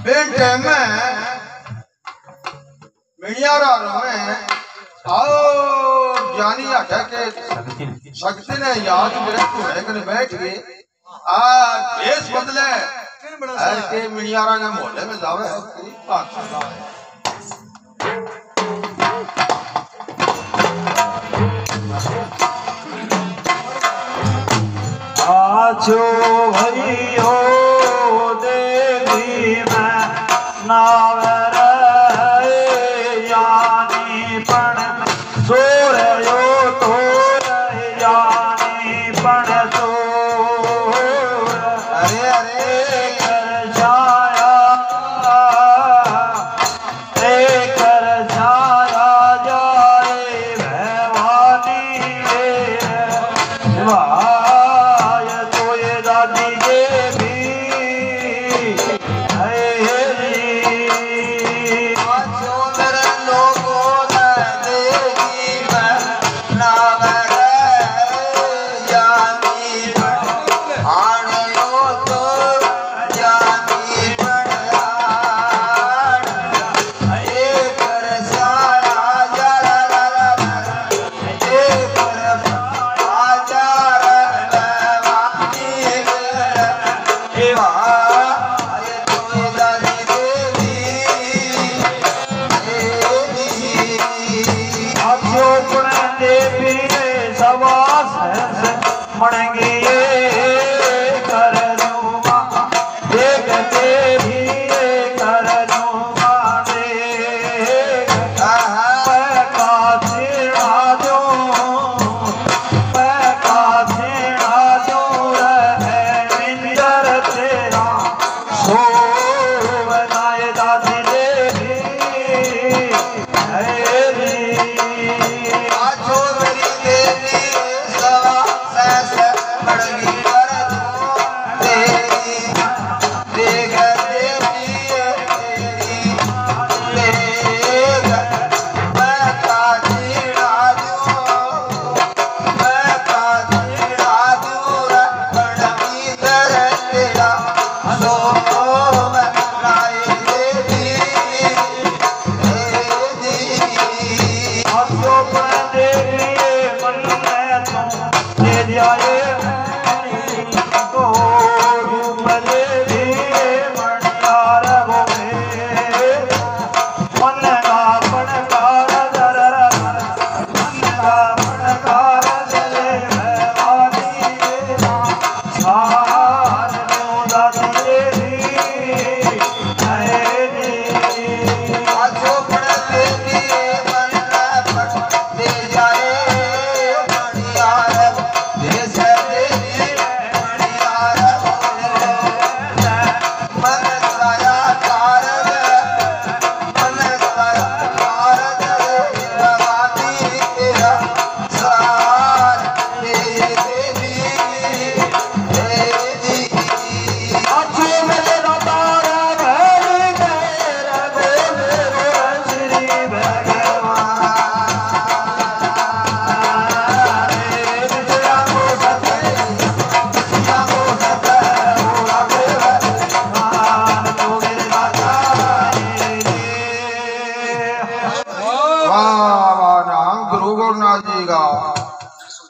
बेटे में मियारा में आओ जानी आठा के शक्ति ने याद मेरे को है कि बैठ गए आ देश बदले हर के मियारा के मोहल्ले में जावे बात आजो भइयो देवी में नावर यानी पण सोरयो तो यानी पण सोर अरे अरे कर जाया जाए भवानी वाय तो ये दादी देवी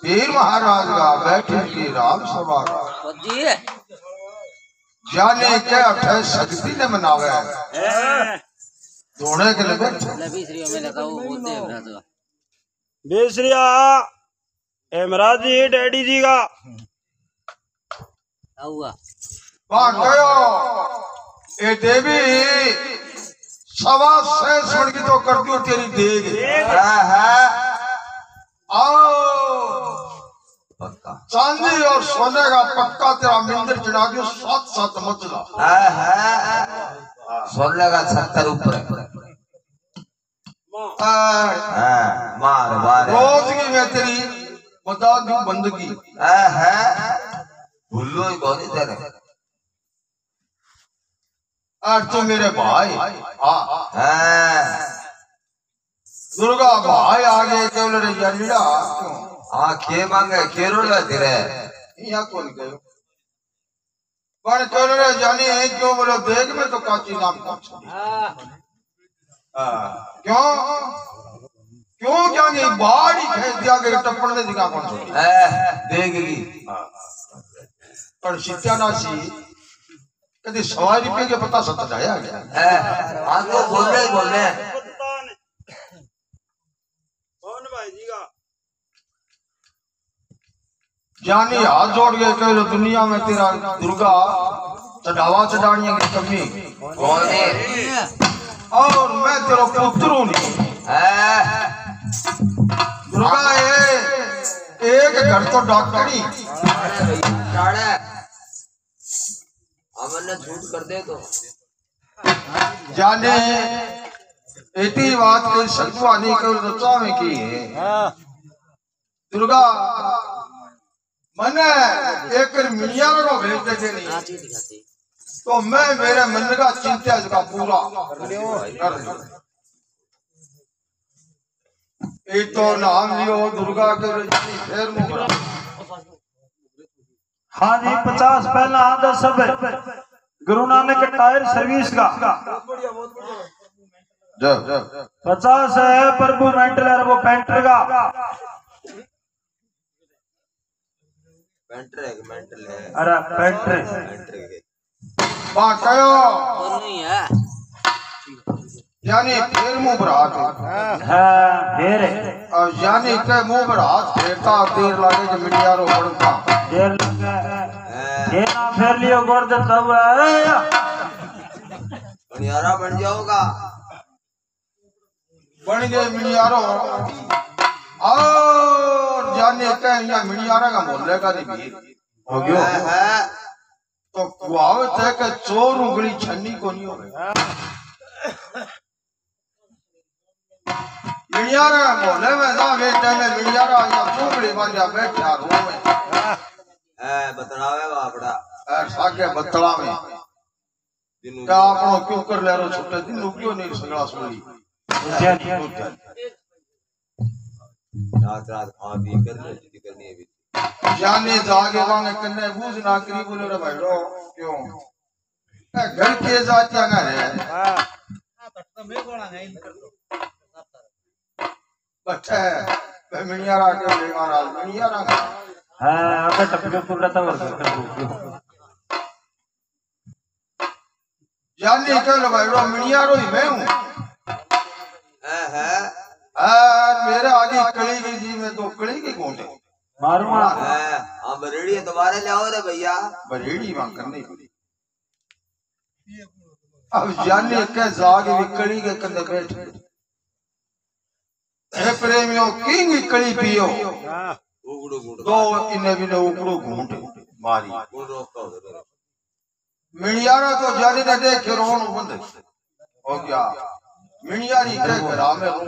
वीर महाराज का बैठे की राम सभा का जाने क्या अठे शक्ति ने मनावे धोने के लिए बेसरिया हेमराज जी डैडी जी का बात कहो ए देवी सवा से सुन की तो कर दो तेरी देग आओ चांदी और सोने का पक्का तेरा मंदिर चढ़ा के साथ साथ मचला सोने का 70 ऊपर मार मार रोज की मैं तेरी बता दूं बंदगी भूलो ही बहुत तेरे आज तो मेरे भाई दुर्गा भाई आगे केवल रे जलीड़ा हाँ खे मांगे खेरोड़ तेरे यहाँ कौन गयो पर केवल रे जानी क्यों बोलो देख में तो काची नाम पूछ क्यों क्यों जानी बाड़ी खेत दिया के टप्पड़ दे दिखा कौन देगी पर शित्यानाशी कभी 100 रुपये के पता सत्ता जाया गया हाँ तो बोल रहे कौन भाई जी का जानी हाथ जोड़ के कह दुनिया में तेरा दुर्गा चढ़ावा चढ़ानिया की कमी कौन है और मैं तेरा पुत्र हूँ नहीं दुर्गा एक घर तो डॉक्टरी अमन ने झूठ कर दे तो जाने इतनी बात कोई सत्वानी को रचा में की है दुर्गा मने एक मियाँ को भेज देते नहीं तो मैं मेरे मन का चिंता का पूरा कर ये तो नाम लियो दुर्गा के फिर मुकरा हाँ जी 50 पहला आधा सब गुरु नानक टायर सर्विस का 50 है प्रभु मेंटल है वो पेंटर का मेंटल है अरे पेंटर बात कहो यानी फिर मुंह बरात हाँ फिर और यानी के मुंह बरात फेरता देर लागे कि मीडिया रो पड़ता देर लगे ये ना फेर लियो गोर तब बनियारा बन जाओगा बन गए मीडियारो और जाने के यहाँ मीडियारा का मोहल्ले का भी हो गया तो कुआवत है कि चोर उंगली छन्नी को नहीं हो मीडियारा मोहल्ले में ना बेटे में मीडियारा यहाँ चुगली बन जा बैठा रो में बतलावे बापड़ा ऐसा के बतला में क्या आपनो क्यों कर ले रो छुट्टे दिन क्यों नहीं सगड़ा सुनी रात रात खा पी कर ले जिद करनी है भी जाने जागे वांगे कन्ने बूझ ना करी बोले रे भाईड़ो क्यों घर के जातिया ना है बच्चा है मिनियारा के ले महाराज मिनियारा हाँ अबे टपके पूरा तब जाने के लो भाईड़ो मिनियारो ही मैं हूँ मेरे आगे कड़ी की जी में तो कड़ी की गोंटे मारूंगा हाँ बरेड़ी दोबारा ले आओ रे भैया बरेड़ी मांग करनी पड़ी अब जाने के जागे भी कड़ी के कंधे बैठ हे प्रेमियों किंग कड़ी पियो उगड़ो गुड़ दो इन्हें भी ने उगड़ो घूंटे मारी गुड़ रोकता हो रे मिनियारा तो जाने न देखे रोन बंद हो गया मिनियारी के घरा में रो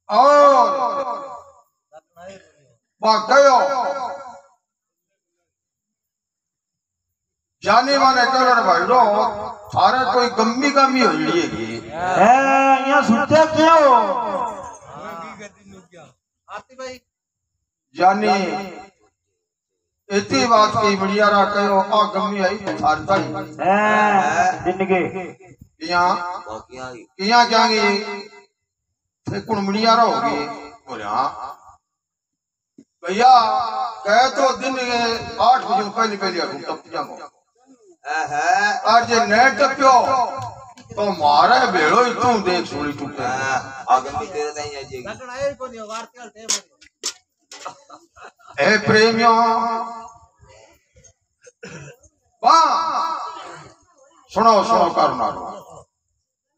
और बात गयो जाने वाले कलर भाई रो थारे कोई गम्मी गम्मी हो लिए यहाँ सुनते क्यों जाने इतनी बात की मिडियारा कहो आ गम्मी आई थारता ही जिंदगी यहाँ क्या थे कुण मिडियारा होगी बोले हाँ भैया कहे तो दिन 8 बजे पहले पहले टप जाओ आज जे नेट टप्यो तो मारे भेड़ो ही तू देख सोली टूटे आगे भी तेरे नहीं आ जाएगी ए प्रेमियों वाह सुनो सुनो करना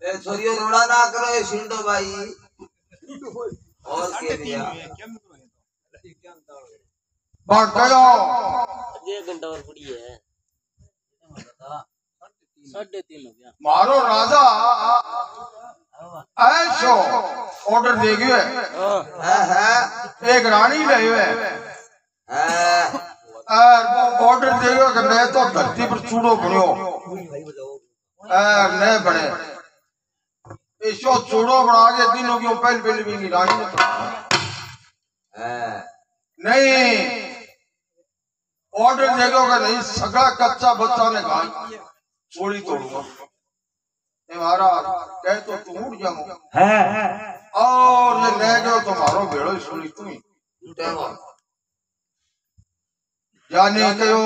ए छोरियो रोड़ा ना करो ये सिंडो भाई और के दिया बात करो ये घंटा और पड़ी है 3:30 हो गया मारो राजा ऐसो ऑर्डर दे गयो है एक रानी ले हुए और वो ऑर्डर दे गयो कि मैं तो धरती पर चूड़ो बनियो न बने ऐसो चूड़ो बना के दिनों की पहले भी रानी ने नहीं ऑर्डर दे गयो कि नहीं सगड़ा कच्चा बच्चा ने कहा चोरी तोड़ूंगा महाराज कह तो तू उड़ जाओ और ये ले गयो तुम्हारो भेड़ो सुनी तुम जाने कहो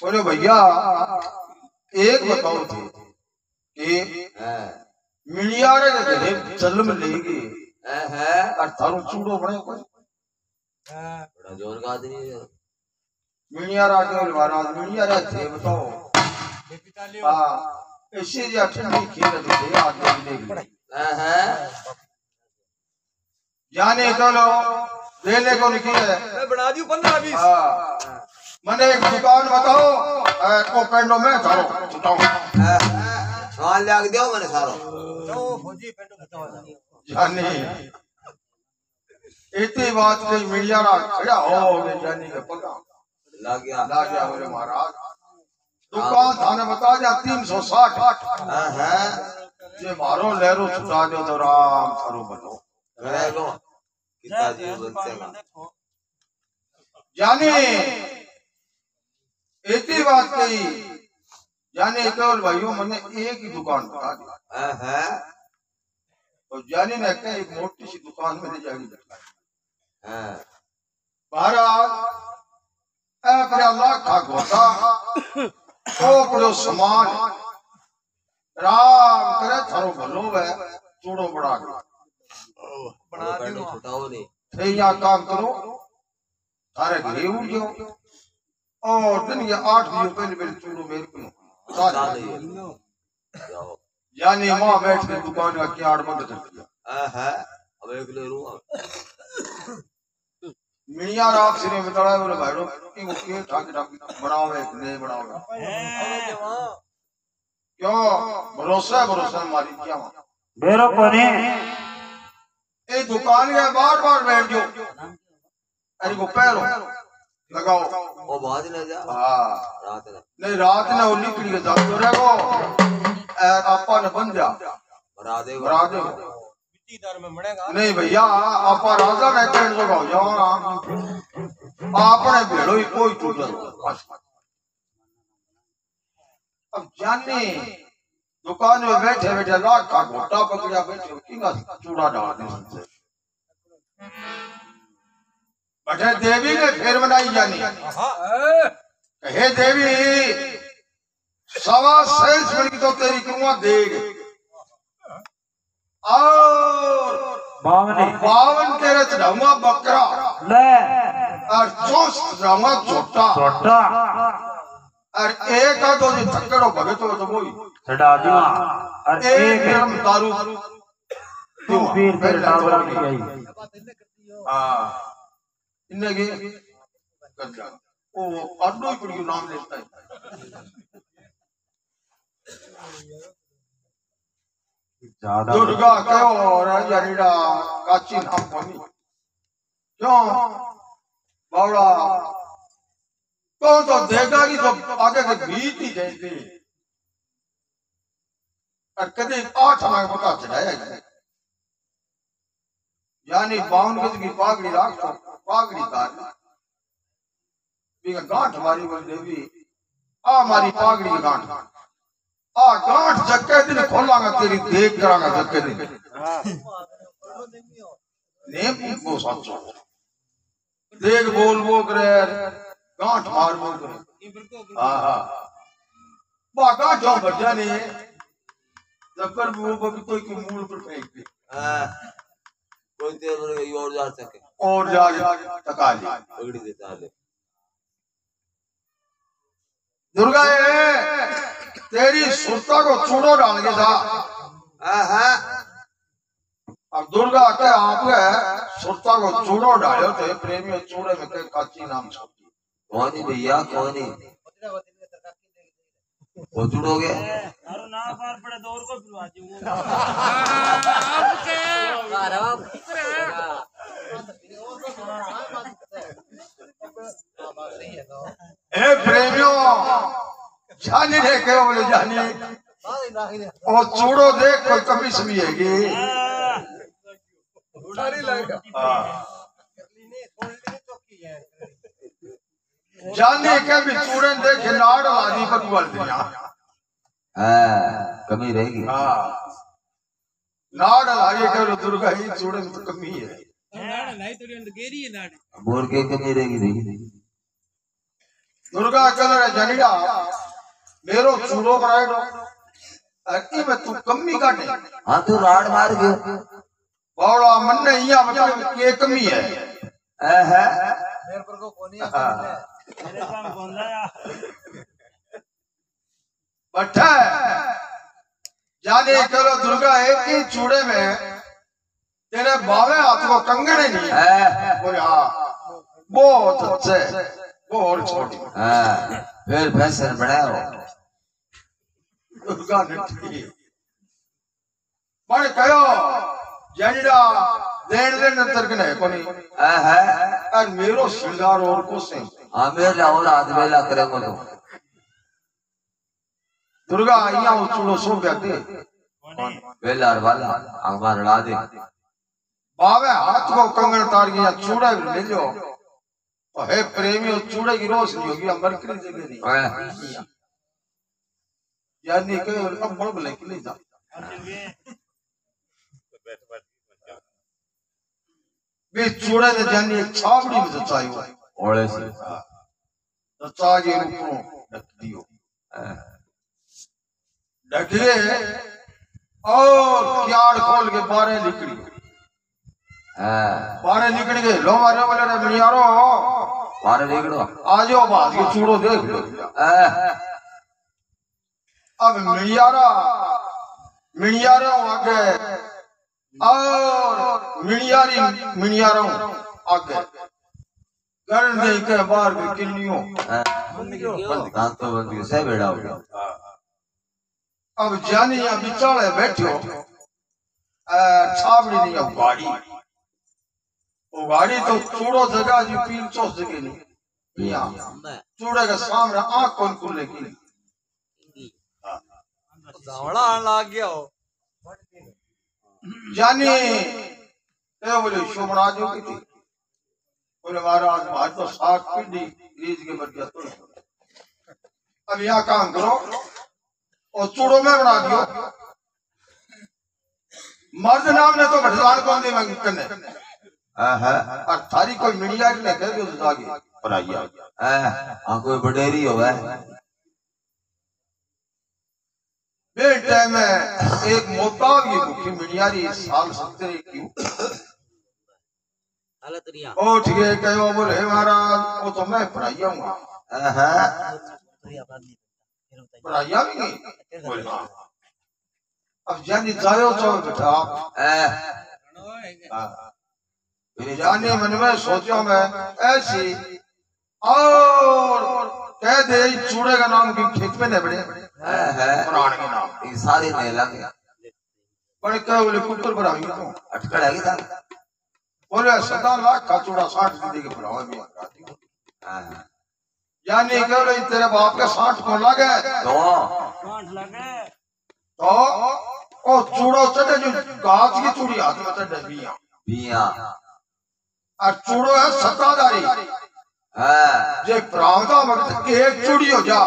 बोले भैया एक बताओ थे कि मिलियारे के घरे जन्म लेगी और थारो चूड़ो बने कोई बड़ा जोर का आदमी है मिलियारा के महाराज मिलियारा थे बताओ हाँ ऐसे जी ठंडी खेल थे आगे लेगी जाने चलो ले को निकले मैं बना दूं 15-20। मैंने एक दुकान बताओ को पेंडो में थारो छुटाओ सामान लाग दियो मैंने सारो जाने इतनी बात कही मिलियारा खड़ा हो गए जाने के पगा लाग गया बोले महाराज दुकान थाने बता जा 360 ये मारो लहरो छुटा दो तो राम थारो बनो करेगो कितना जी बचेगा जाने इतनी बात कही जाने केवल भाइयों मैंने एक ही दुकान बता दी तो जाने ने कहा एक मोटी सी दुकान में ले जाएगी महाराज अल्लाह का घोटा तो समान राम करे थारो भलो है चूड़ो बड़ा बना दियो छुटाओ नहीं थे यहाँ काम करो थारे घरे उठ जाओ और दिन के 8 दिन पहले चूड़ो मेरे को यानी वहां बैठ के दुकान का कियाड़ बंद कर दिया अब एक ले रूंगा मियां रात सिरे बताया बोले भाईड़ो इनको के ठाक ठाक बनाओ एक नहीं बनाओ क्यों भरोसा हमारी क्या बेरो कोने ए दुकान के बार बैठ जाओ अरे को पैरो लगाओ वो बाद ले जा रात ना नहीं रात ने वो निकली के जातो रहेगो आपा ने बन जा बरा दे दर में मरेगा नहीं भैया आपा राजा ने कहने जो हो जाओ आपने भेड़ो ही कोई टूट अब जाने दुकान में बैठे बैठे लाख का घोटा पकड़ा बैठे किंगा चूड़ा डाल दे बटे देवी ने फिर बनाई जानी हे देवी सवा सेल्स बन तो तेरी करूंगा देग और 52 तेरे चढ़ाऊंगा बकरा ले और 4 चढ़ाऊंगा छोटा छोटा और एक आ तो जो थक्कड़ो भगत हो तो वही चढ़ा दिया और एक हम दारू तू फिर डाबरा की आई हाँ इन्हें के कर जा ओ अड्डो ही पड़ी नाम लेता है ज्यादा दुर्गा क्यों और जरीड़ा काची नाम कोनी क्यों बावड़ा तो देगा कि तो आगे के बीत ही जाएगी और कभी 8 आना पता चढ़ाया गया यानी 52 गज की पागड़ी राख तो पागड़ी काट गांठ हमारी बोल देवी आ हमारी पागड़ी की गांठ आ गांठ जक्के दिन खोलांगा तेरी देख करांगा जक्के दिन नेम को साचो देख बोल करे गांठ मार बोल करे हां बा गांठ बढ़ ने जबर वो कोई के मूल पर फेंक दे कोई देर में और जा सके और जा टका ले पगड़ी देता है दुर्गा तेरी सुरता को चूड़ो डाल के था अब दुर्गा के आप सुरता को चूड़ो डालो थे प्रेमी चूड़े में के काची नाम छोटी कौन भैया कौन वो जुड़ोगे अरे ना पार पड़े दौर को फिरवा दूंगा ए प्रेमियों जानी रे के बोले जानी और चूड़ो देख कोई कमी समी हैगी जानी के भी चूड़े देख नाड़ लादी पर बोल दिया कमी रहेगी नाड़ लागे के दुर्गा ही चूड़े में तो कमी है बोल के कमी रहेगी दुर्गा कलर जनिया मेरो चूड़ो बनाए दो अकी में तू कमी काटे हाँ तू राड मार गयो बावड़ा मन ने यहाँ बता ये कमी है मेरे पर को कोनी मेरे काम कौन लाया बट्टा जाने करो दुर्गा एक ही चूड़े में तेरे बावे हाथ को कंगने नहीं है बोले हाँ बहुत अच्छे वो और छोटी फिर फैशन बनाओ दुर्गा ने ठीक पर कहो जनिड़ा लेन लेन अंतर के नहीं कोनी और मेरो श्रृंगार और को से हाँ मेला और आध मेला करेंगे तो दुर्गा यहाँ उचूड़ो सो बैठे वेला वाला हमारा ला दे बावे हाथ को कंगन तार गया चूड़ा भी ले लो तो हे प्रेमियों चूड़े की रोशनी होगी मरकरी जगह नहीं यानी के अब बड़ भले के लिए जा वे चूड़े ने जानी एक छावड़ी में जचायो ओले से जचा के ऊपर ढक दियो ढके और क्याड़ खोल के बारे निकली बारे निकल गए लो मारे वाले रे मियारो बारे निकलो आजो बात के चूड़ो देख लो अब मिनियारो आगे और मिनियारो आगे गरण दे के बाहर के किन्नियों दांत तो बंद के से बेड़ा हो गया अब जानी यहाँ बिचाले बैठो छाबड़ी नहीं अब गाड़ी वो गाड़ी तो चूड़ो जगह जी पीर चौस जगह नहीं यहाँ चूड़े के सामने आँख कौन खुलेगी लाग गया हो जानी ते बोले शोभना जो की थी बोले महाराज आज तो 7 पीढ़ी रीज के बच गया तो अब यहाँ काम करो और चूड़ो में बना दियो मर्द नाम ने तो भटवान कौन दे मैं करने और थारी कोई मीडिया ने कह दियो तो आगे बनाइया कोई बडेरी होगा बेटे में एक मोताब ये भूखी मिनियारी साल 70 की ओ ठीक है कहो बोले महाराज वो तो मैं पढ़ाइया हूँ पढ़ाइया भी नहीं बोले हाँ अब जानी जायो चो बेटा जाने मन में सोचो मैं ऐसी और कह दे चूड़े का नाम की खेत में नहीं बड़े पुराण के नाम ये सारे नए लगे बड़े कह बोले पुत्र पर आएंगे तो अटकड़ है था बोले 17 लाख का चूड़ा 60 दे के बुलावा भी यानी कह बोले तेरे बाप के 60 को लगे तो ओ चूड़ो चढ़े जो गाछ की चूड़ी हाथ में चढ़े बिया और चूड़ो है सत्ताधारी जे प्रावता वक्त एक चूड़ी हो जा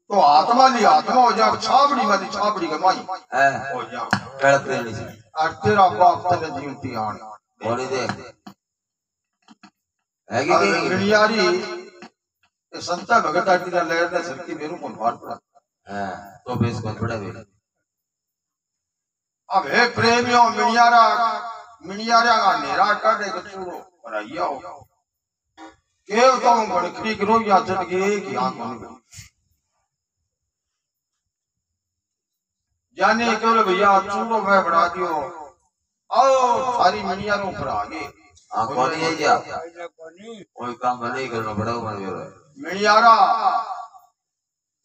तो आत्मा ली आत्मा हो जा छाबड़ी वाली छाबड़ी का माई हो जा कड़क देनी से और तेरा बाप तेरे जीवती आन बोली दे है कि गिरियारी ये संता भगत आटी का लहर ने सर की मेरू को मार पड़ा तो बेस कौन पड़ा बे अब हे प्रेमियों मिनियारा का नेरा काटे के चूड़ो बनाइया हो केव तो गणखरी करो या चढ़ गए कि आंख बन गई जाने क्यों भैया चूड़ो में बना दियो आओ सारी मिनियारों पर आगे कौन है क्या कोई काम भले ही करना पड़ा हमारे मिनियारा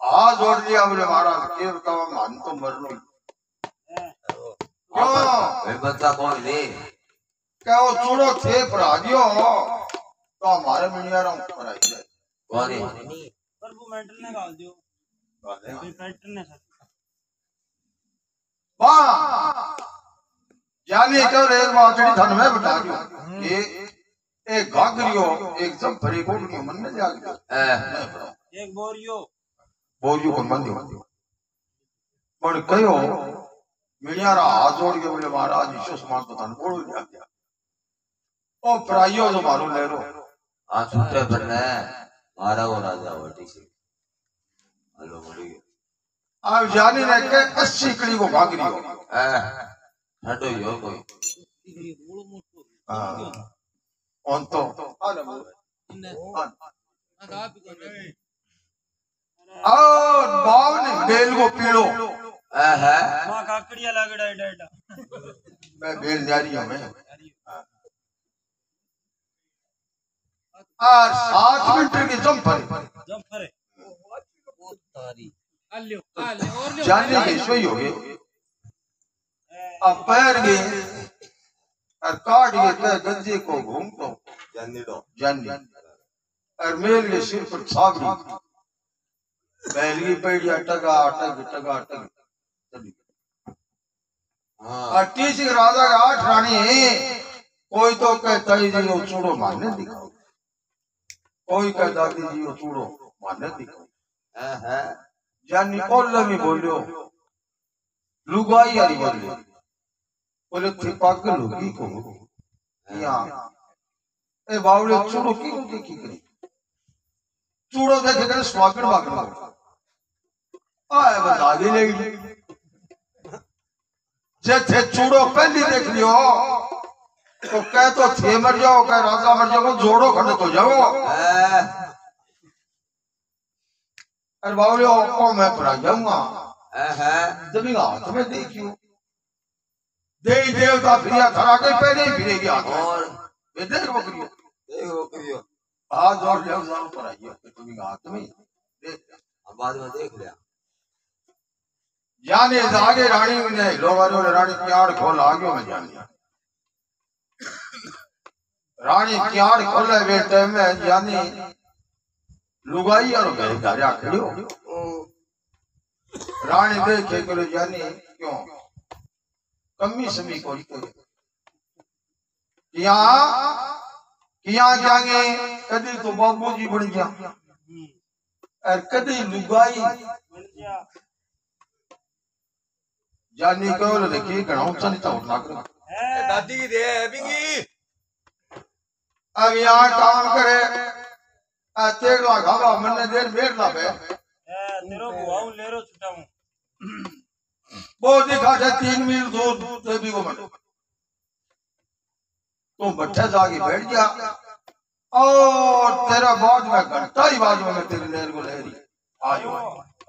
हाथ जोड़ लिया बोले महाराज के बताओ मान तो मरनो क्यों वे बच्चा कौन ले क्या वो चूड़ो थे पराजियो तो हमारे मिलिया रहा हूँ पराई जाए कौन है प्रभु मेंटल ने गाल दियो पेंटर ने सर वाह जाने क्यों रे बातड़ी धन में बता दियो ये एक घाघरियो एक जंफरी कोटनियो मन में जाग गया एक बोरियो बोलियो को मन दियो पर कहो मिलिया रहा हाथ जोड़ के बोले महाराज ईशो समान तो धन बोल दिया गया ओ पराइयो जो मारो ले रो आ छूटे बनने मारा वो राजा वटी से हेलो बोली अब जानी ने के 80 कड़ी को घाघरियो ठंडो यो कोई on to और बाव ने बेल को पीड़ो मां काकड़िया लागड़ा डाटा मैं बेल जारी हूं मैं और 7 मीटर की जंपर जानने की सोई हो गई अब पैर गए और काट गए क्या गंजे को घूम तो जानी और मेल के सिर पर छाबड़ी बैल की पैड़िया टगा टग और टीसी राजा का 8 रानी कोई तो कहता ही जी वो चूड़ो मारने दिखाओ कोई कहता कि जी वो चूड़ो मारने दिखाओ जानी ओल्ले में बोलियो लुगाई यारी बोलियो बोले थे पागल होगी को यहाँ ए बावड़े चूड़ो की को देखी करी चूड़ो देखे करे स्वागत बागड़ आए बस आगे ले जे थे चूड़ो पहली देख लियो तो कह तो थे मर जाओ कह राजा मर जाओ जोड़ो खड़े तो जाओ अरे बावड़े को मैं पढ़ा जाऊंगा जब हाथ में देखियो देवी देवता फिरिया थरा के पहले ही फिरेगी हाथ और में देख बकरियो देखो करियो हाथ जोड़ ले जाओ पर आइए तुम्हें हाथ में देख अब बाद में देख लिया जाने आगे रानी ने लोगों ने रानी क्याड़ खोल आगे में जाने रानी क्याड़ खोले बेटे में जानी लुगाई और घर खड़ियो रानी देखे करे जानी क्यों कमी समी कोई यहाँ जागे कदी तो बाबू जी बन गया और कदी लुगाई बन गया जानी को देखिए गणाऊं चल तो उठा कर दादी की दे बिंगी अब यहाँ काम करे तेर ला खावा मन्ने देर बेर ला बे तेरो बुआऊ लेरो छुटाऊं वो दिखा है 3 मील दूर देवी को मत तो बच्चा जाके बैठ गया और तेरा बाद में घंटा ही बाद में तेरी लेर को लहरी आयो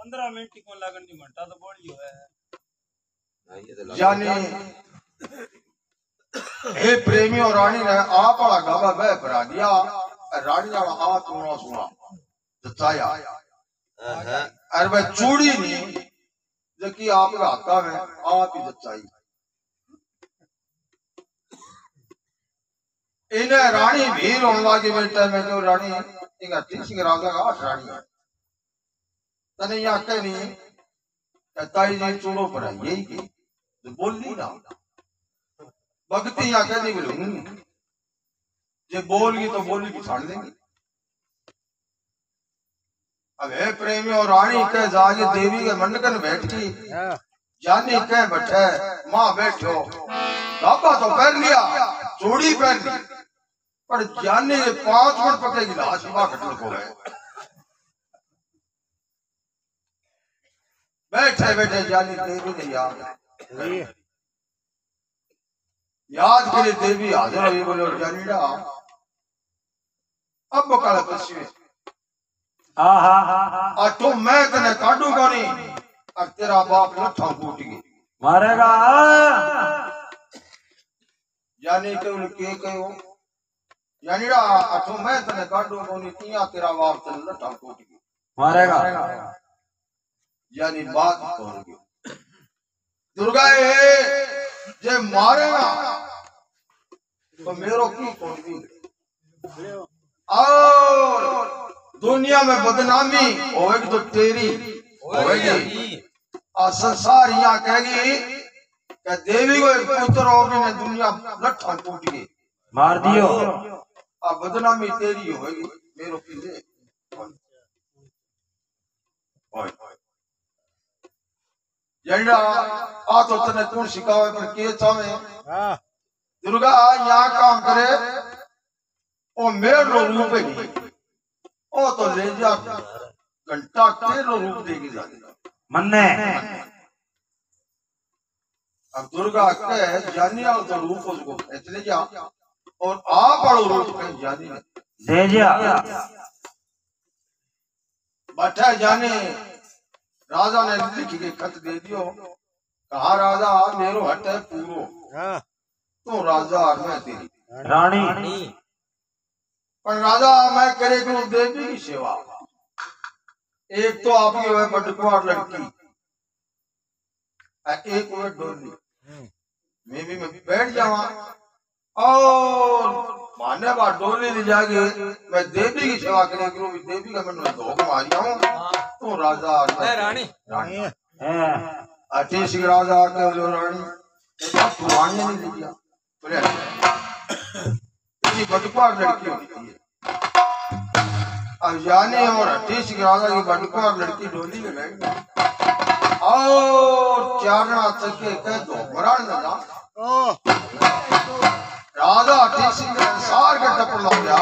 15 मिनट को लगन की घंटा तो बड़ी है जानी हे प्रेमी और रानी ने आप वाला गावा बह भरा दिया रानी वाला हाथ सुना सुना जताया अरे वह चूड़ी नहीं जबकि आप हाथा में आप ही जचाई इन्हें रानी भीड़ होने लगी बेटे में जो रानी सिंह राजा का 8 रानी है तने यहाँ कह नहीं ताई जी चूड़ो पर है यही की तो बोल नहीं ना भक्ति यहाँ कह नहीं बोलूंगी जे बोलगी तो बोली पिछाड़ देंगी अब हे प्रेमी और रानी कह जागे देवी के मंडकन बैठ की जानी कह बैठे माँ बैठो बाबा तो पहन लिया चूड़ी पहन ली पर जानी 5 मिनट पकड़ेगी लाश कटल को गए बैठे बैठे जानी देवी ने याद करे देवी हाजिर हुई बोले जानीड़ा अब कल पश्चिम तो मैं तने काटूंगा नहीं और तेरा बाप लठा फूट गई मारेगा यानी के कहो यानीड़ा अठो मैं तने काटूंगा नहीं तिया तेरा बाप तने लठा फूट गई मारेगा यानी बात कहोगे दुर्गा जे मारेगा तो मेरो की कौन और दुनिया में बदनामी होगी तो तेरी होगी और संसार यहाँ कहेगी कि देवी को एक पुत्र होगी ने दुनिया लट्ठा टूट गई मार दियो और बदनामी तेरी होगी मेरो की ले जंडा आ तो तने कौन सिखावे पर के चाहे दुर्गा यहाँ काम करे ओ मेरे रूप नहीं ओ तो ले जा घंटा तेरो रूप देगी जाने मन्ने अब दुर्गा के जानी आओ तो रूप उसको ले जा और आप बड़ो रूप कहीं जानी दे जा बैठा जाने राजा ने लिख के खत दे दियो कहा राजा मेरो हट है पूरो तो राजा मैं तेरी रानी पर राजा मैं करे करूं देवी की सेवा एक तो आपकी है बटकुआर लड़की एक वो डोली मैं भी बैठ जावा और माने बात डोली ले जाके मैं देवी की सेवा करे करूं देवी का मन धोख मार जाऊं तो राजा रानी रानी अठी सिंह राजा के जो रानी पुरानी नहीं ले गया बोले ये बटकुआर लड़की होती है अब जाने और अठी सिंह राजा की बटकुआर लड़की डोली में बैठ गई और चारना तक के दो मरान लगा राजा अठी सिंह संसार का टपड़ लग गया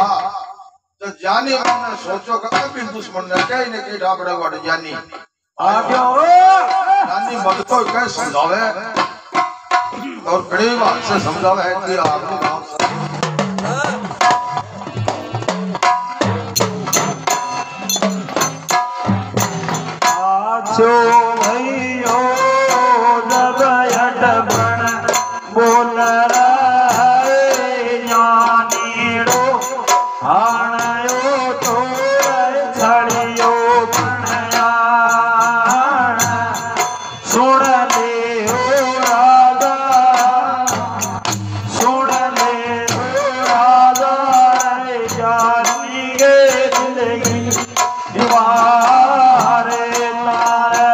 तो जाने मैंने सोचो कि अभी दुश्मन ने कहीं ढाबड़े वाले जानी जानी मत को कह समझावे और बड़ी बात से समझावे है कि आपने आजो भैयो जब हटबण बोल जानीड़ो हाणयो तो छड़ियो बनया सुन ले ओ राजा सुन ले ओ राजा जानी गे जिंदगी दीवारे तारे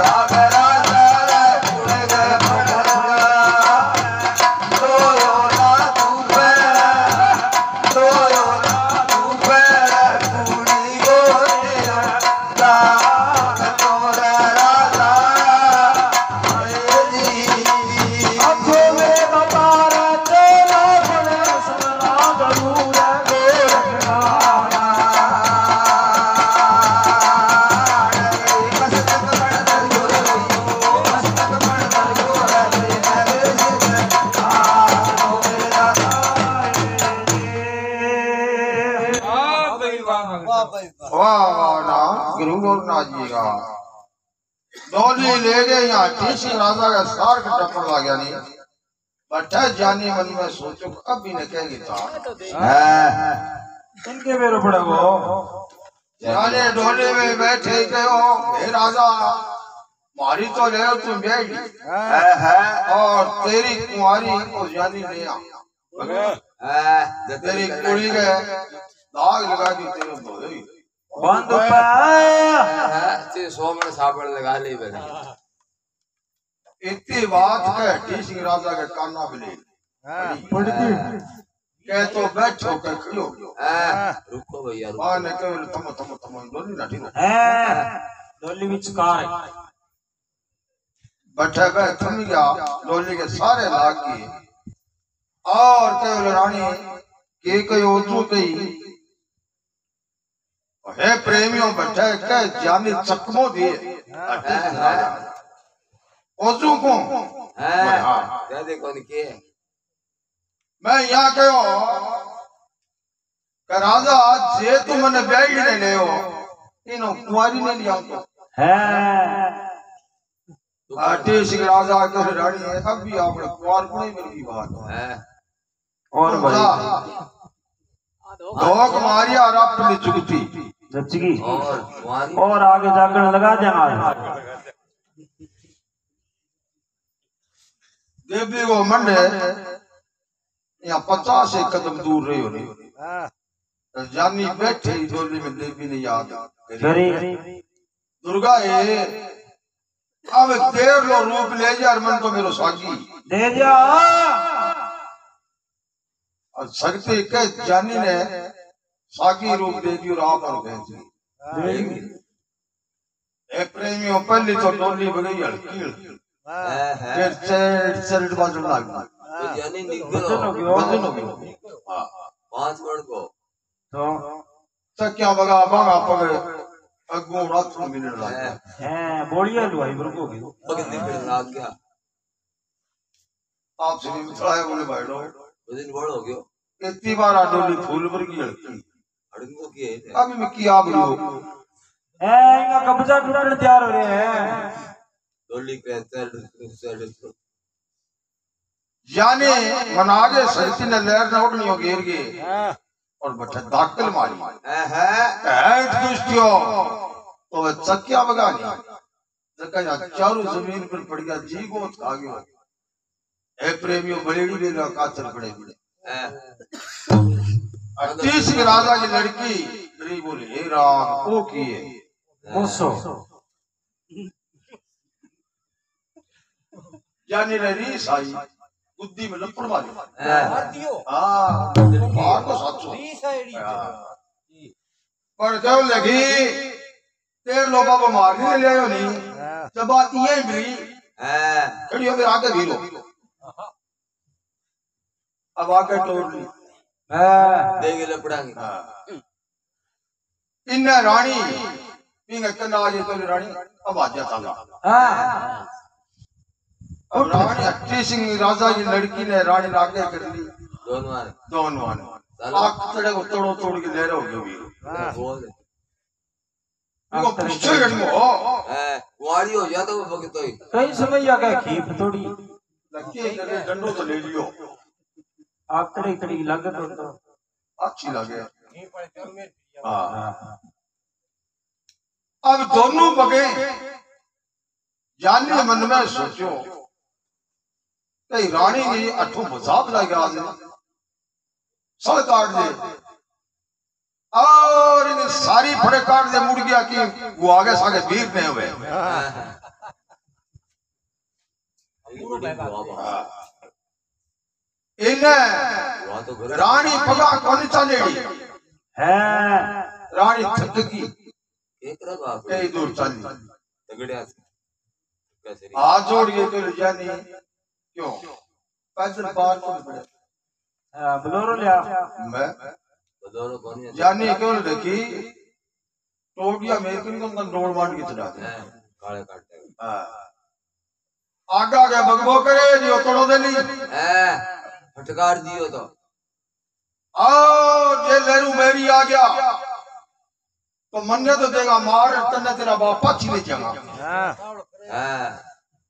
राजा राजा का डोली ले गए यहाँ टीसी राजा का सार का टप्पड़ आ गया नहीं बट्टा जानी मन में सोचो कभी न कहेगी था इनके बेरो पड़ा वो जाने डोली में बैठे गयो हे राजा मारी तो ले तुम बेटी और तेरी कुंवारी को जानी ले आ तेरी कुड़ी के दाग लगा दी तेरे बोले बंद पाया ते सोमन साबड़ लगा ले बे इतनी बात कह टीसी राजा के काना मिले पड़ती कह तो बैठो कह खड़ो रुको भैया रुको मां ने कह तम डोली ना ठीक है डोली विचकार बैठा गए थम गया डोली के सारे लाग की और कह रानी के कई ओजू कई हे प्रेमियों बैठे कह जानी चकमो दिए ओजू को क्या देखो के मैं यहाँ कहो कि राजा जे तू मने बैठ ने ले हो इनो कुंवारी ने लिया तो है आटे सिंह राजा के रानी है अब भी आपने कुंवार को नहीं मिली बात है और भाई धोख मारिया और अपनी चुगती जच्ची और तुम्हारी और आगे जाकर लगा देना देवी को मंडे यहाँ 50 एक कदम दूर रही होनी जानी बैठे डोली में देवी ने याद करी दुर्गा है अब देर लो रूप ले जा मन तो मेरो सागी दे जा और शक्ति के जानी ने सागी रूप देगी और आप और कहती ए प्रेमियों पहली तो डोली बगई हल्की फिर चेट बाजू लाग तो जानी निकलो वजन हो गया 5 मिनट को तो क्या बगा बागा पगे अगो रात में मिलने लगा है बोलिया भाई ब्रको की पकड़ निकल लाग गया आप श्री मिथलाए बोले बैठो वजन बड़ हो गयो इतनी बार डोली फूल पर की हल्की अड़ंगो की है अभी मैं किया बोलो है इनका कब्जा टूटने तैयार हो रहे हैं डोली के सर जाने मनागे शक्ति ने लहर न उड़नी हो घेर गए और बच्चा दाखिल मारी ऐठ दुष्टियो तो वह चक्या बगानी चक्या चारों जमीन पर पड़ गया जी को खा गया ए प्रेमियों बलेड़ी ले लो काचर पड़े पड़े तीस के राजा की लड़की गरीब बोले हे राम वो किए मोसो जाने रही साई बुद्धि में लपड़ मारी हाँ मार को 700 पर क्यों लगी तेरे लोगों को मारने ले आयो नहीं जब बात ये भी खड़ी हो फिर आगे भी लो अब आगे तोड़ ली देगे लपड़ांगे इन रानी पिंग कन्ना आज तो रानी अब आ जाता अब रानी अट्टी सिंह राजा की लड़की ने रानी आगे कर ली दोनों आग चढ़े को तोड़ो तोड़ के ले रहे हो भी बोल इनको पूछो गड़मो कुंवारी हो जाता वो भगत तो कई समय आ गए खीप थोड़ी लक्की करे डंडो तो ले लियो आकड़ी कड़ी लागत हो तो अच्छी लगे हाँ अब दोनों बगे जाने मन में सोचो कई रानी की अठू मजाक लगे आज सड़ काट दे और इन सारी फड़े काट दे मुड़ गया कि वो आगे सागे वीर नहीं हुए इन्हें रानी पगा कौन चलेगी है रानी थक गई एक रहा बाप कई दूर चली तगड़े कैसे हाथ जोड़ के तो जानी क्यों पैदल बाहर को पड़े बोलोरो लिया मैं दोनों कौन है जानी क्यों देखी टोटिया मेकिन को कंट्रोल मार के चढ़ा दे काले काटते आगा के भगवो करे जो तोड़ो दे ली फटकार दियो तो आओ ये लहरू मेरी आ गया तो मन्ने तो देगा मार तन्ने तेरा बापा छिले जागा हां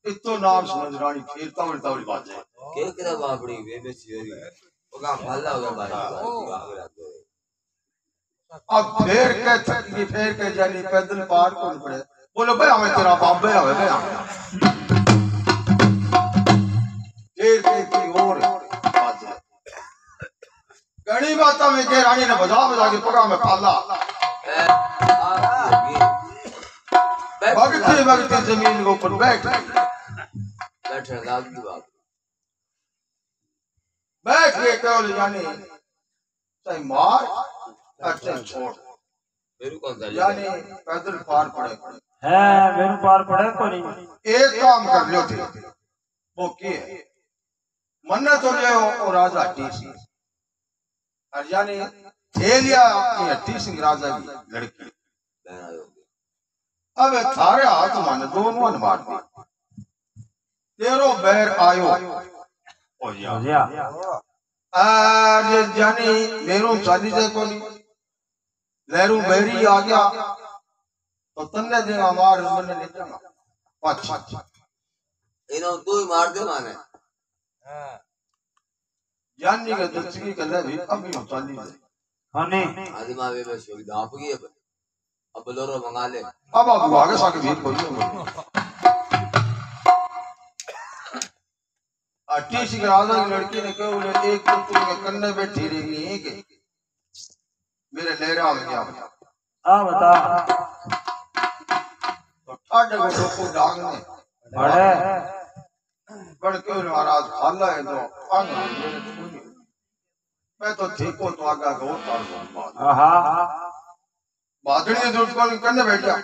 इतो नाम समझ रानी फिर तावड़ी तावड़ी बाजे के करे बापड़ी वे बेची ओगा भला हो गया भाई अब फेर के जानी पैदल पार कौन पड़े बोलो भाई हमें तेरा बाप है हमें फेर के की और बाजे घणी बात में के रानी ने बजा के पगा में पाला भगती भगती जमीन के ऊपर बैठे लाग की बात बैठ के केवल जानी चाहे मार अच्छा छोड़ मेरे कौन सा यानी पैदल पार पड़े है मेरे पार पड़े को नहीं एक काम कर लियो थे वो की मन्ने तो ले और राजा टीसी और यानी थेलिया की हट्टी सिंह राजा की लड़की अब थारे हाथ माने दोनों मार दी तेरो बैर आयो ओ या आज जानी मेरू चाली से कोनी लहरू बैरी आ गया तो तन्ने दे हमार मन ले जाना अच्छा इनो तू ही मार दे माने जानी के दक्षिणी कले भी अभी चाली से होने आदि मां वे बस होगी दाप गई अब बोलोरो मंगा ले अब आगे साके भीड़ कोई अट्टी सिंह राजा की लड़की ने कहा बोले एक तो तुम के कन्ने बैठी रही है कि मेरे लहरा में क्या आ बता तो ठाडे को टोको डांगने बड़े बड़ के महाराज खाला है तो मैं तो ठीक हो तो आगा गो तार आहा बादड़ी दूध को कन्ने बैठ जा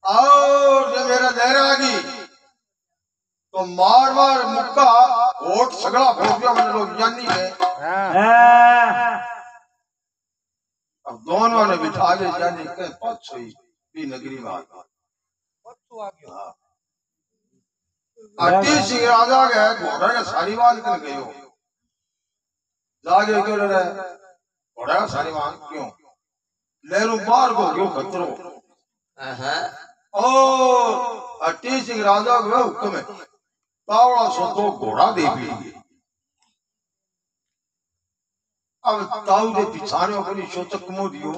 और जब मेरा लहरा आ गई तो मार मार मुक्का ओट सगड़ा फोड़ दिया मैंने लोग जानी है अब दोनों ने बिठा ले जानी के पाँच हुई भी नगरी में आ गया अट्टी सिंह राजा गए घोड़ा का सारी बात कर गए हो जागे क्यों रहे घोड़ा का सारी बात क्यों लहरू बार को क्यों खतरो ओ अट्टी सिंह राजा को हुक्म है तावड़ा सो तो घोड़ा दे भी अब ताऊ दे पिछाने अपनी शोचक मो दियो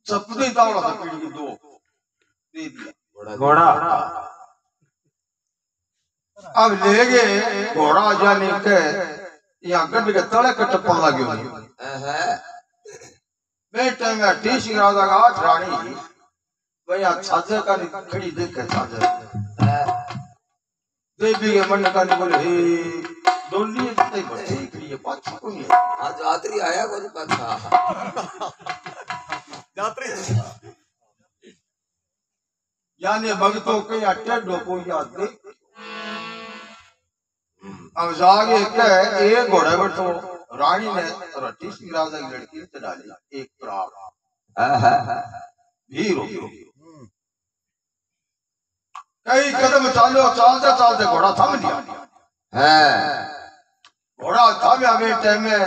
सपने तावड़ा सा पीढ़ी दो दे दिया घोड़ा अब ले गए घोड़ा जाने के यहाँ गड्ढ के तले के टप्पन लगे बेटे में अट्टी सिंह राजा का आठ रानी भैया छाजे का खड़ी देखे छाजे देवी के मन का बोले हे डोली कितने बच्चे खड़ी है पाछी को नहीं आज यात्री आया कोई पाछा यानी भक्तों के अट्टे डोको याद दे अब जागे के एक घोड़े पर तो रानी ने अट्टी सिंह राजा की लड़की ने डाली एक प्राण भीड़ कई कदम चालो चलते चलते घोड़ा थम लिया घोड़ा थाम्या में टाइम में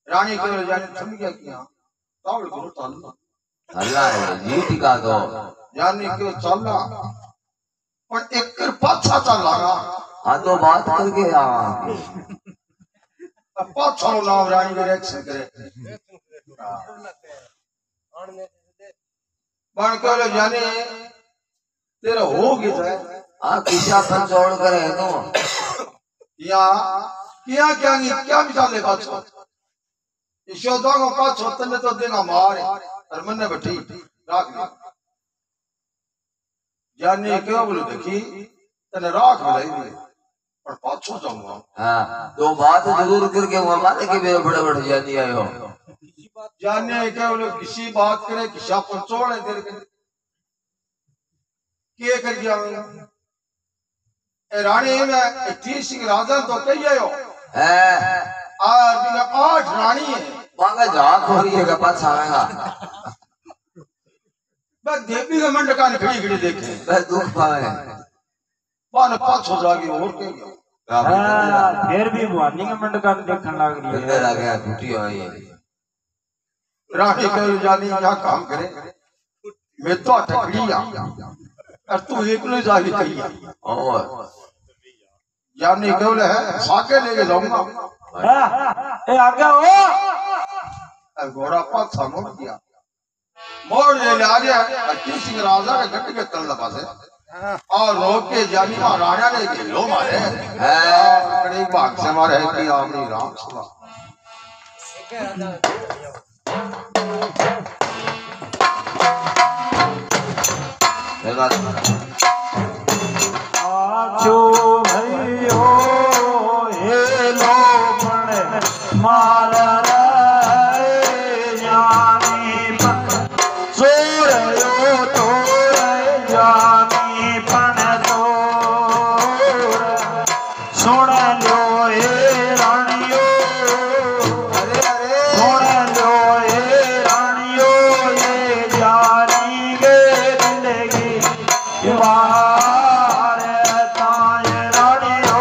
रानी के जाने थम गया क्या तावड़ गुरु चलना अल्लाह है जीत का दो यानी के चलना पर एक कर पाछा चल लगा हां तो बात करके आ अब पाछा नाम रानी के रिएक्शन करे बन के जाने तेरा हो गया आ किसा पर छोड़ कर है तो या क्या मिसाल है पाछो यशोदा को पाछो तने तो देगा मारे और मन ने बैठी राख ली जाने क्या बोलो देखी तने राख लाई दी और पाछो जाऊंगा हां तो बात जरूर करके वो माने के मेरे बड़े बड़े जानी आयो जाने क्या बोलो किसी बात करे किसा पंचोड़ है तेरे के कर गया ए रानी में अट्टी सिंह राजा तो कही आयो है और बिना आठ रानी है मांगा जात हो रही है का पाछा आएगा बस देवी के मंड का खड़ी खड़ी देखे मैं दुख पाए बान पाछो जागी और के गया फिर भी भवानी के मंड का देखने लग रही है अंदर आ गया टूटी हुई है रानी कहो जानी क्या काम करे मैं तो टकड़िया और तू एक लो जाही कही और जानी कहो ले साके लेके जाऊंगा ए आगे ओ घोड़ा पास सामोड़ किया मोड़ ले आ गया अच्छी सिंह राजा के गट के तल लगा से और रोक के जानी मां राणा ने घेरो मारे कड़ी भाग से मारे कि आमनी राम सभा आजो भइयो हे लोमण मार रे जानी पण सोरयो तोर जानी पण तोर सुन लो हे रानियो सुन लो हे रानियो ये जानी गे दिलगी वार ताय रानियो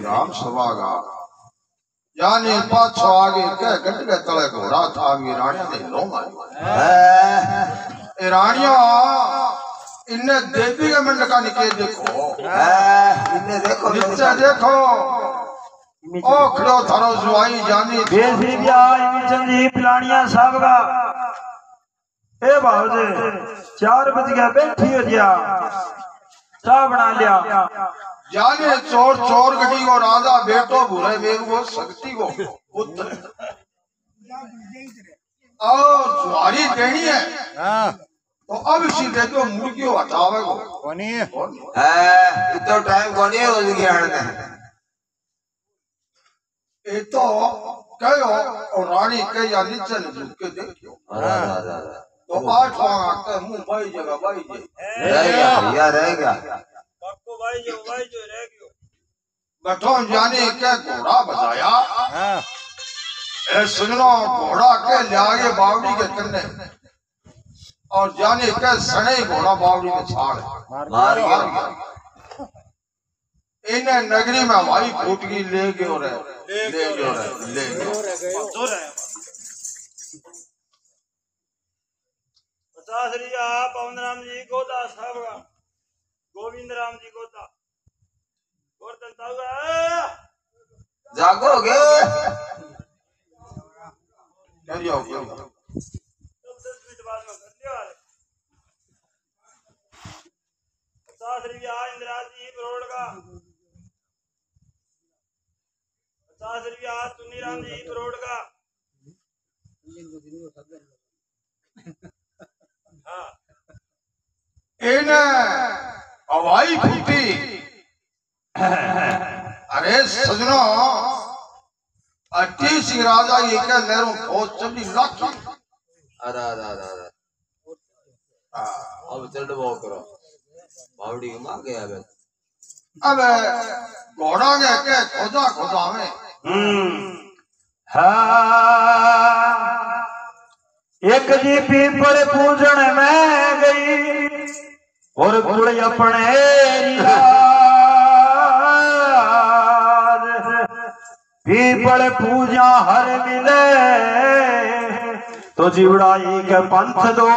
राम सवागा यानी पाछो आगे कह गट के तले घोड़ा था रानिया ने लो मारी रानिया इन्हें देवी के मंड का निके देखो इन्हें देखो नीचे देखो ओ खड़ो थारो जुआई जानी बेसरी भी आई चंदी पिलानिया साहब का ए बाबूजी 4 बज गया बैठी हो जा चाह बना लिया जाने चोर चोर गटी को राजा बेटो भूरे मेघ को शक्ति को पुत्र और जुआरी देनी है तो अब इसी दे दो मुर्गियों हटावे को कोनी इतो टाइम कोनी है उसकी हड़ने ये तो कहो और रानी के या नीचे झुक के देखियो तो 8वां आके मुंह भाई जगह भाई जे रह गया भैया रह गया पक्को भाई जो रह गयो गठों जाने के घोड़ा बजाया ए सुनो घोड़ा के लागे बावड़ी के कन्ने और जाने के सने घोड़ा बावड़ी में छाड़ मार गया इन्हें नगरी में हवाई फूट की ले गयो रे ले गयो जोर है 50 रिया पवन राम जी गोदा साहब का गोविंद राम जी गोदा और चलता हुआ जागोगे करियो 10 मिनट बाद में कर लियो 50 रिया इंदिराज जी बरोड़ का 50 रिया तुनीराम जी बरोड़ का हाँ इन्हें हवाई फूटी अरे सजनो अटी सिंह राजा ये क्या लहरों फौज चली लाखी अरे अब चल वो करो बावड़ी मार गया अब घोड़ा के खोजा में एक जी पीपल पूजन में गई और गुड़ अपने पीपल पूजा हर मिले तो जीवड़ाई के पंथ दो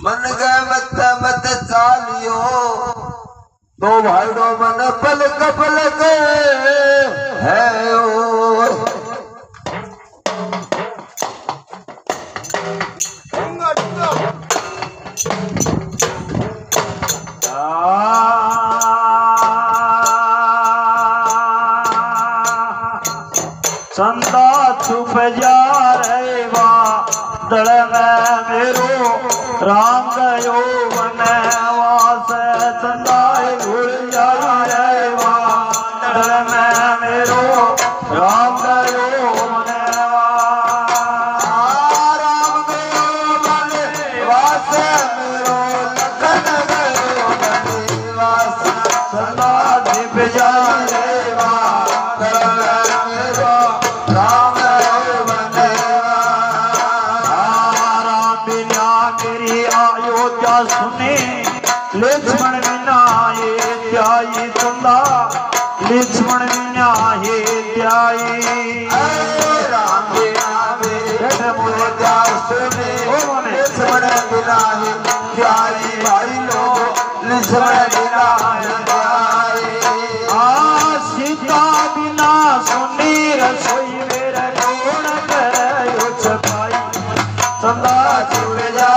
मन गए मत चालियो तो भाईडो मन पलक है ओ चंदा छुप जा रे वादल में मेरो राम गयो वनवास चंदा घुड़ जा रे वादल में मेरो राम गयो वनवास राम गयो वनवास मेरो लखन गयो वनवास चंदा छिप जा रे वादल में मेरो राम गयो अयोध्या सुने लक्ष्मण बिना ये ध्याई चंदा लक्ष्मण बिना ये ध्याई राम बिना अयोध्या सुने लक्ष्मण बिना ये ध्याई भाई लोग लक्ष्मण बिना सीता बिना सुनी रसोई मेरे कौन करे छपाई चंदा छुप जा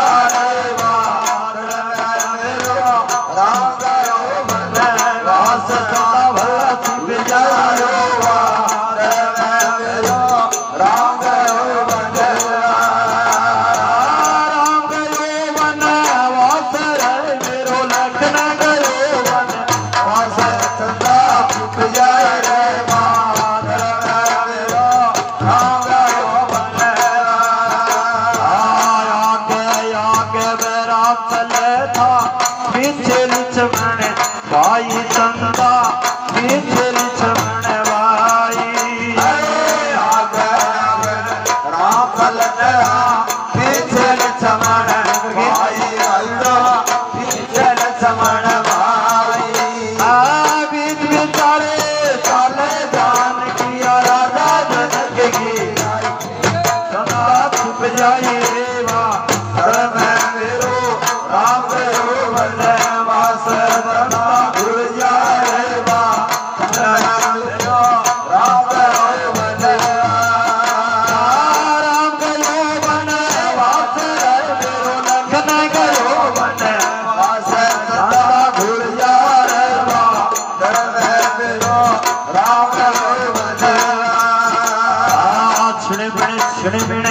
भाई चंदा पीछे लक्ष्मण भाई राम पीछे लक्ष्मण भाई पीछे लक्ष्मण भाई बीच बिचारे राम छिड़ बिण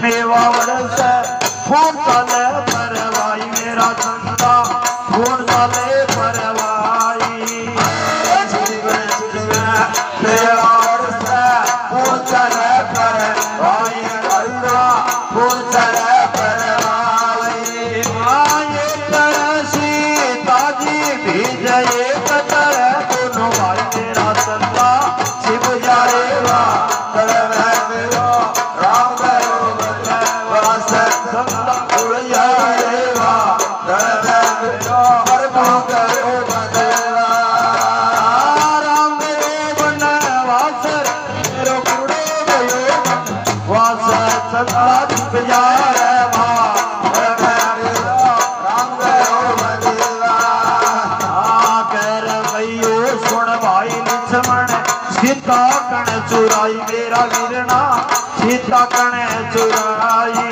मेवा वरस खून साले परवाई मेरा चंदा खून साले परवाई मेवा वरस खून साले परवाई चंदा खून साले परवाई माये तरसी ताजी भीजये कतर दोनों भाई मेरा चंदा शिव जारे वा सीता कण चुराई मेरा वीरना सीता कण चुराई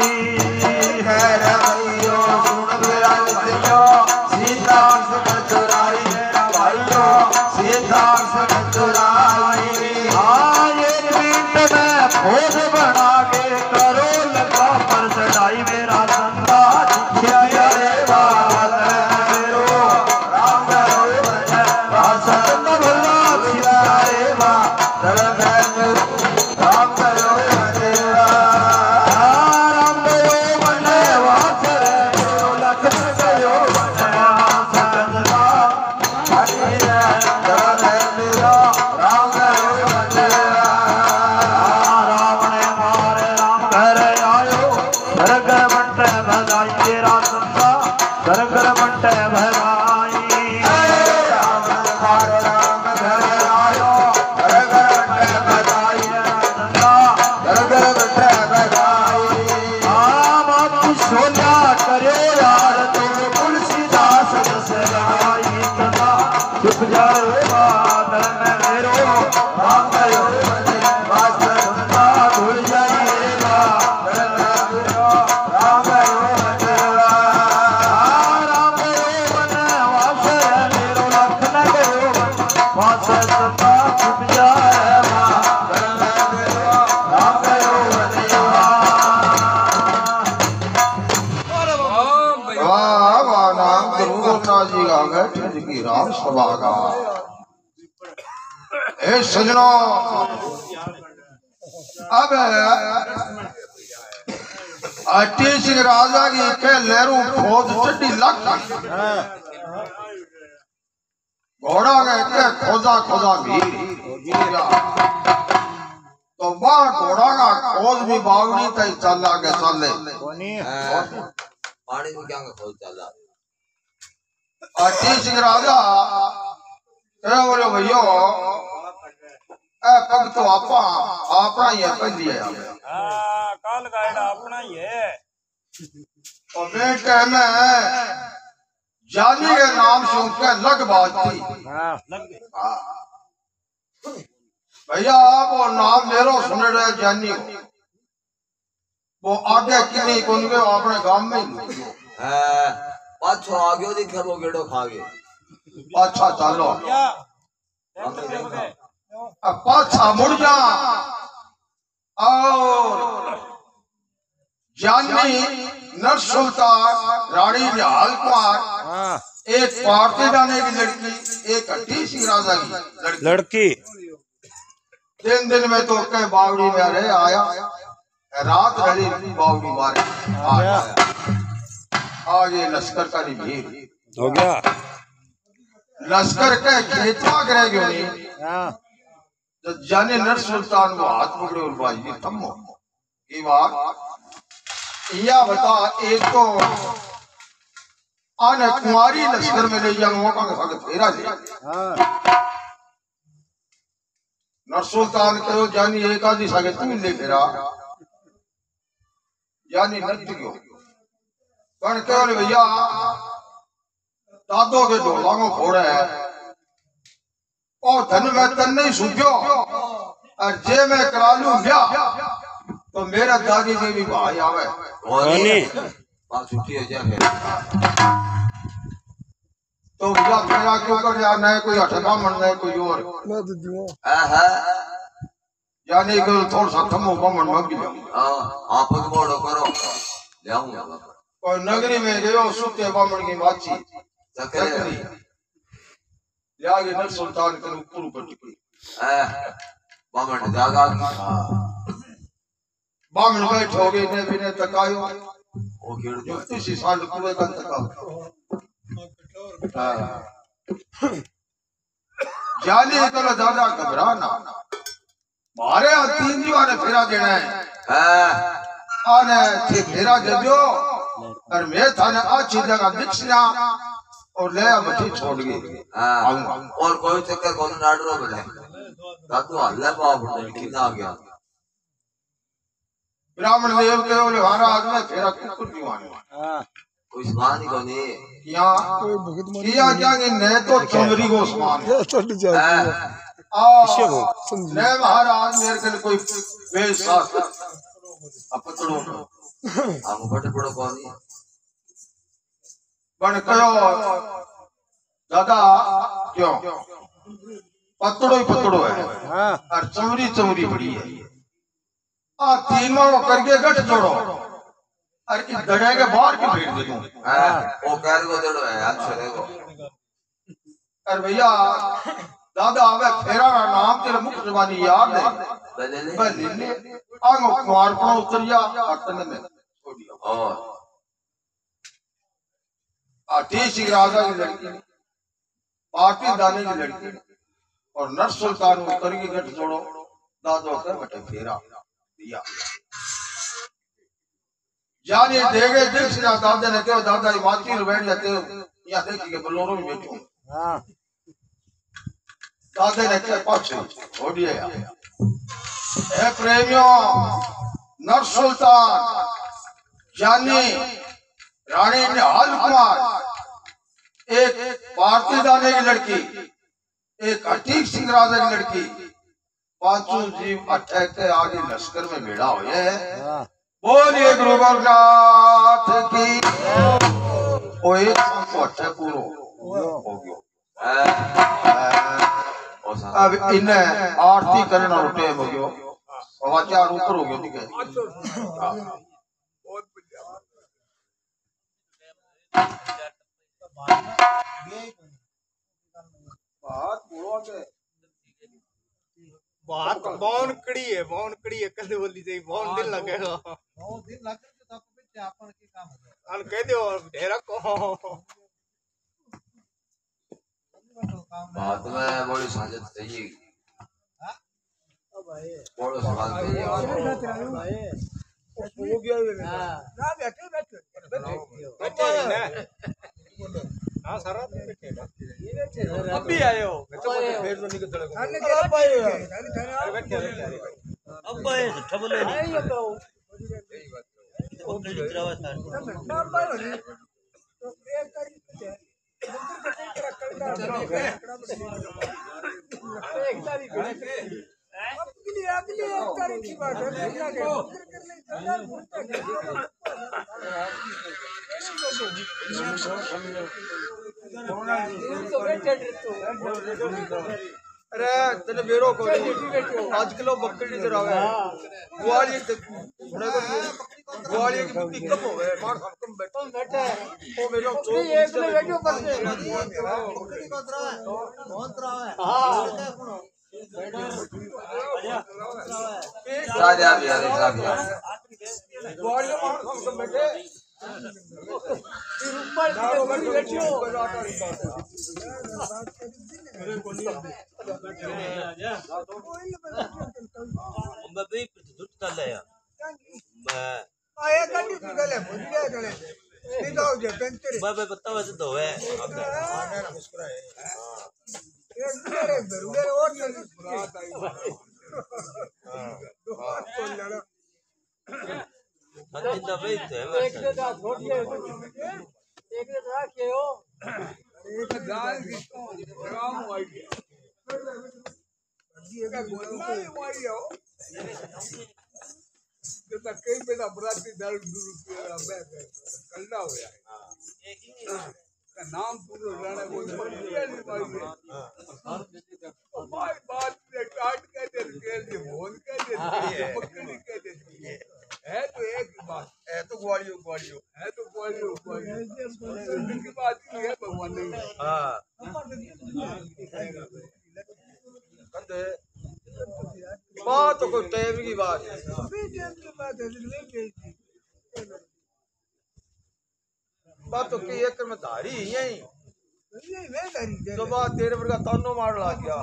खैर भैयो सुन मेरा भैयो सीता कण चुराई मेरा भाइयो सीता कण चुराई हाँ ये मिनट में भोज बना के करो लगा पर चढ़ाई मेरा संदा दिखिया रे बाल मेरो राम राम सभागा ए सजनों अब अटी सिंह राजा की के लहरू खोज चड्डी लग घोड़ा के खोजा खोजा भी तो वह घोड़ा का खोज भी बावड़ी तक चल के चले पानी में क्या खोज चल अटी सिंह राजा बोलो भैया पग तो आपा अपना ही है पहली है काल गाइड अपना ही है और बेटे में जानी के नाम से उनके लग बात थी भैया आप वो नाम मेरो सुन रहे जानी वो आगे की नहीं कौन के अपने गांव में पाछो आगे देखे वो गेड़ो खागे अच्छा चलो अब पाछा मुड़ जा और जानी नर सुल्तान रानी निहाल कुमार एक पार्टी जाने की लड़की एक अट्टी सिंह राजा की लड़की 3 दिन में तो कह बावड़ी में रहे आया रात रही बावड़ी मारे आगे लश्कर का नहीं भीड़ हो गया लश्कर के खेतवा करे क्यों नहीं तो जाने नर सुल्तान को हाथ पकड़े और बाजी थम्मो ये बात या बता एक तो आने कुमारी लश्कर में ले जाऊंगा का फेरा दे नर सुल्तान कहो जानी एक आदि सागे तुम ले फेरा जानी नृत्य क्यों कण केवल भैया दादो के ढोला को फोड़े है और धन में तन नहीं सूझो और जे मैं करा लूं ब्याह तो मेरा दादी के भी भाई आवे बात छुट्टी हो जाए तो भैया फेरा क्यों कर यार, नहीं कोई अठगा मन नहीं कोई और यानी कि थोड़ा सा थमो बमन मग गया। आप मोड़ो करो ले आऊंगा और नगरी में गयो सुते बामण की माची चकरी यागे नर सुल्तान के ऊपर ऊपर टिकी बामण जागा बामण बैठोगे ने बिने तकायो वो खेड़ जो जो इसी साल कुएं का तकाओ जाने तो दादा घबराना मारे तीन दीवाने फेरा देना है आने थे फेरा दे दो और मैं थाने अच्छी जगह दिखना और ले मुझे छोड़ गई और कोई चक्कर कौन नाडरो बने दादू हल्ला बाप कितना आ गया ब्राह्मण देव के बोले महाराज में फेरा कुकुर दीवाने कोई समान ही कोनी किया क्या कि न तो चमरी को समान ने महाराज मेरे के कोई बेसास अपतड़ो हम बड़े बड़ो कोनी बन कयो दादा क्यों पतड़ो ही पतड़ो है और चमरी चमरी बड़ी है आ तीनों करके गठ जोड़ो और इस दड़े के बाहर की भेड़ दे दूं वो कह को जड़ो है अच्छे देखो और भैया दादा आवे फेरा का नाम तेरे मुख जबानी याद है बल्ले आंगो कुमार को उतरिया अटन में छोड़ दिया और आतीश राजा की लड़की पार्टी दाने की लड़की और नर सुल्तान उतर की गठ जोड़ो दादो कर बटे फेरा दिया जाने देगे देख से दादा ने कहो दादा ये माची बैठ जाते हो या देखी के बलोरो में बैठो दादा ने कहा पाछे छोड़ दिया ए प्रेमियों नर सुल्तान जानी रानी निहाल कुमार एक भारतीय दाने की लड़की एक अटीक सिंह राजा की लड़की पांचों जीव अटैक के आगे लश्कर में भेड़ा हुए हैं बोलिए गुरु गोरखनाथ की ओ एक को अटैक पूरो हो गया अब इन्हें आरती करना उठे हो गयो समाचार ऊपर हो गयो ठीक है बात बोलो के बात बौन कड़ी है कदे बोली जाई बौन दिन लगेगा बहुत दिन लग के तब पे आपन के काम है अन कह दियो ढेरा को बात में बड़ी साजत चाहिए बड़ो सवाल चाहिए हो गया ना बैठे हां सारा बैठे अब भी आए हो फिर तो निकल चले अब आए बैठे अब आए ठबले नहीं तो वो दिखरावा था ना पाए तो एक तारीख एक तारीख अगली एक तारीख की बात है अरे तेने बेरो को आज किलो बकरी नजर आवे ग्वालियर की बुद्धि कम होवे मार कम बैठे ओ मेरे एक ले बैठो पर बकरी को तरह है बहुत तरह है हां राजा भी आ रहा ग्वालियर मार कम बैठे फिर ऊपर की बैठो बबे दुट कर ले मैं आया गड्डी की गले भूल गए गले नहीं तो जे पेंटर बबे बताओ से तो है आने ना मुस्कुराए ये मेरे बरुड़े और चल रात आई हां तो लड़ा दिन दा बैठ है एक से दा छोड़िए एक से रखे हो एक दाल की राम आइडिया जी का गोली वाली हो जो तक कई बेटा बराती दाल दूर पे अबे कल्ला हो गया नाम पूरा राणा को भाई बात से काट के दे के बोल के दे पकड़ी के दे है तो एक बात है तो ग्वालियो है तो की बात की है भगवान ने हां कंदे बात तो कोई टाइम की बात है बात तो की एक में धारी यही तो बात तेरे पर का तानो मार ला गया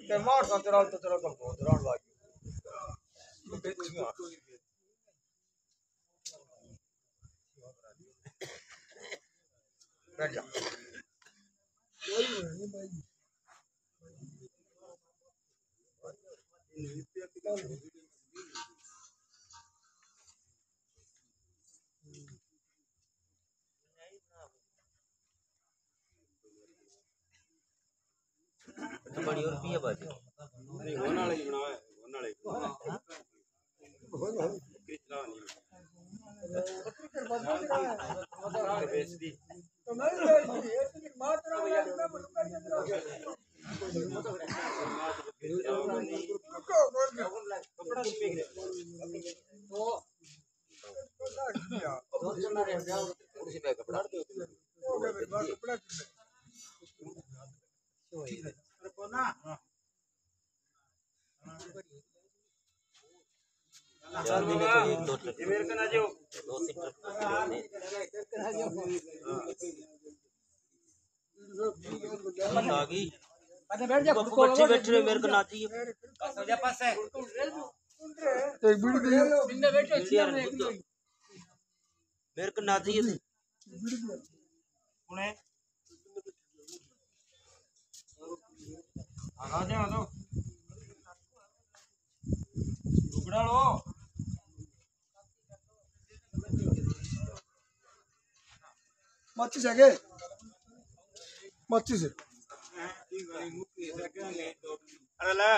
ते मार सा चला तो बहुत राउंड लग गया बैठ जा बड़ी और पिए बाजी नहीं होने वाली बनाओ है होने वाली कितना नहीं बेच दी तो नहीं मार कपड़ा सीख रहे उसी में कपड़ा चार दिन तो एक दो ट्रक ये मेरे को ना जो दो तीन ट्रक आ गई बैठ जा बच्चे बैठ रहे मेरे को ना चाहिए सजा पास है एक वीडियो बिंदे बैठो मेरे को ना चाहिए पुणे आ जा दो टुकड़ा लो मच्छी से मच्छी से अरे ले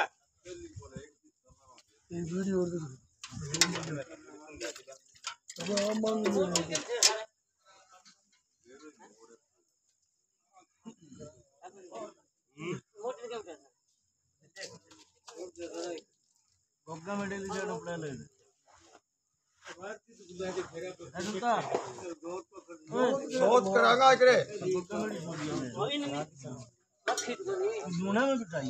वीडियो सोच करांगा एकरे में बिठाई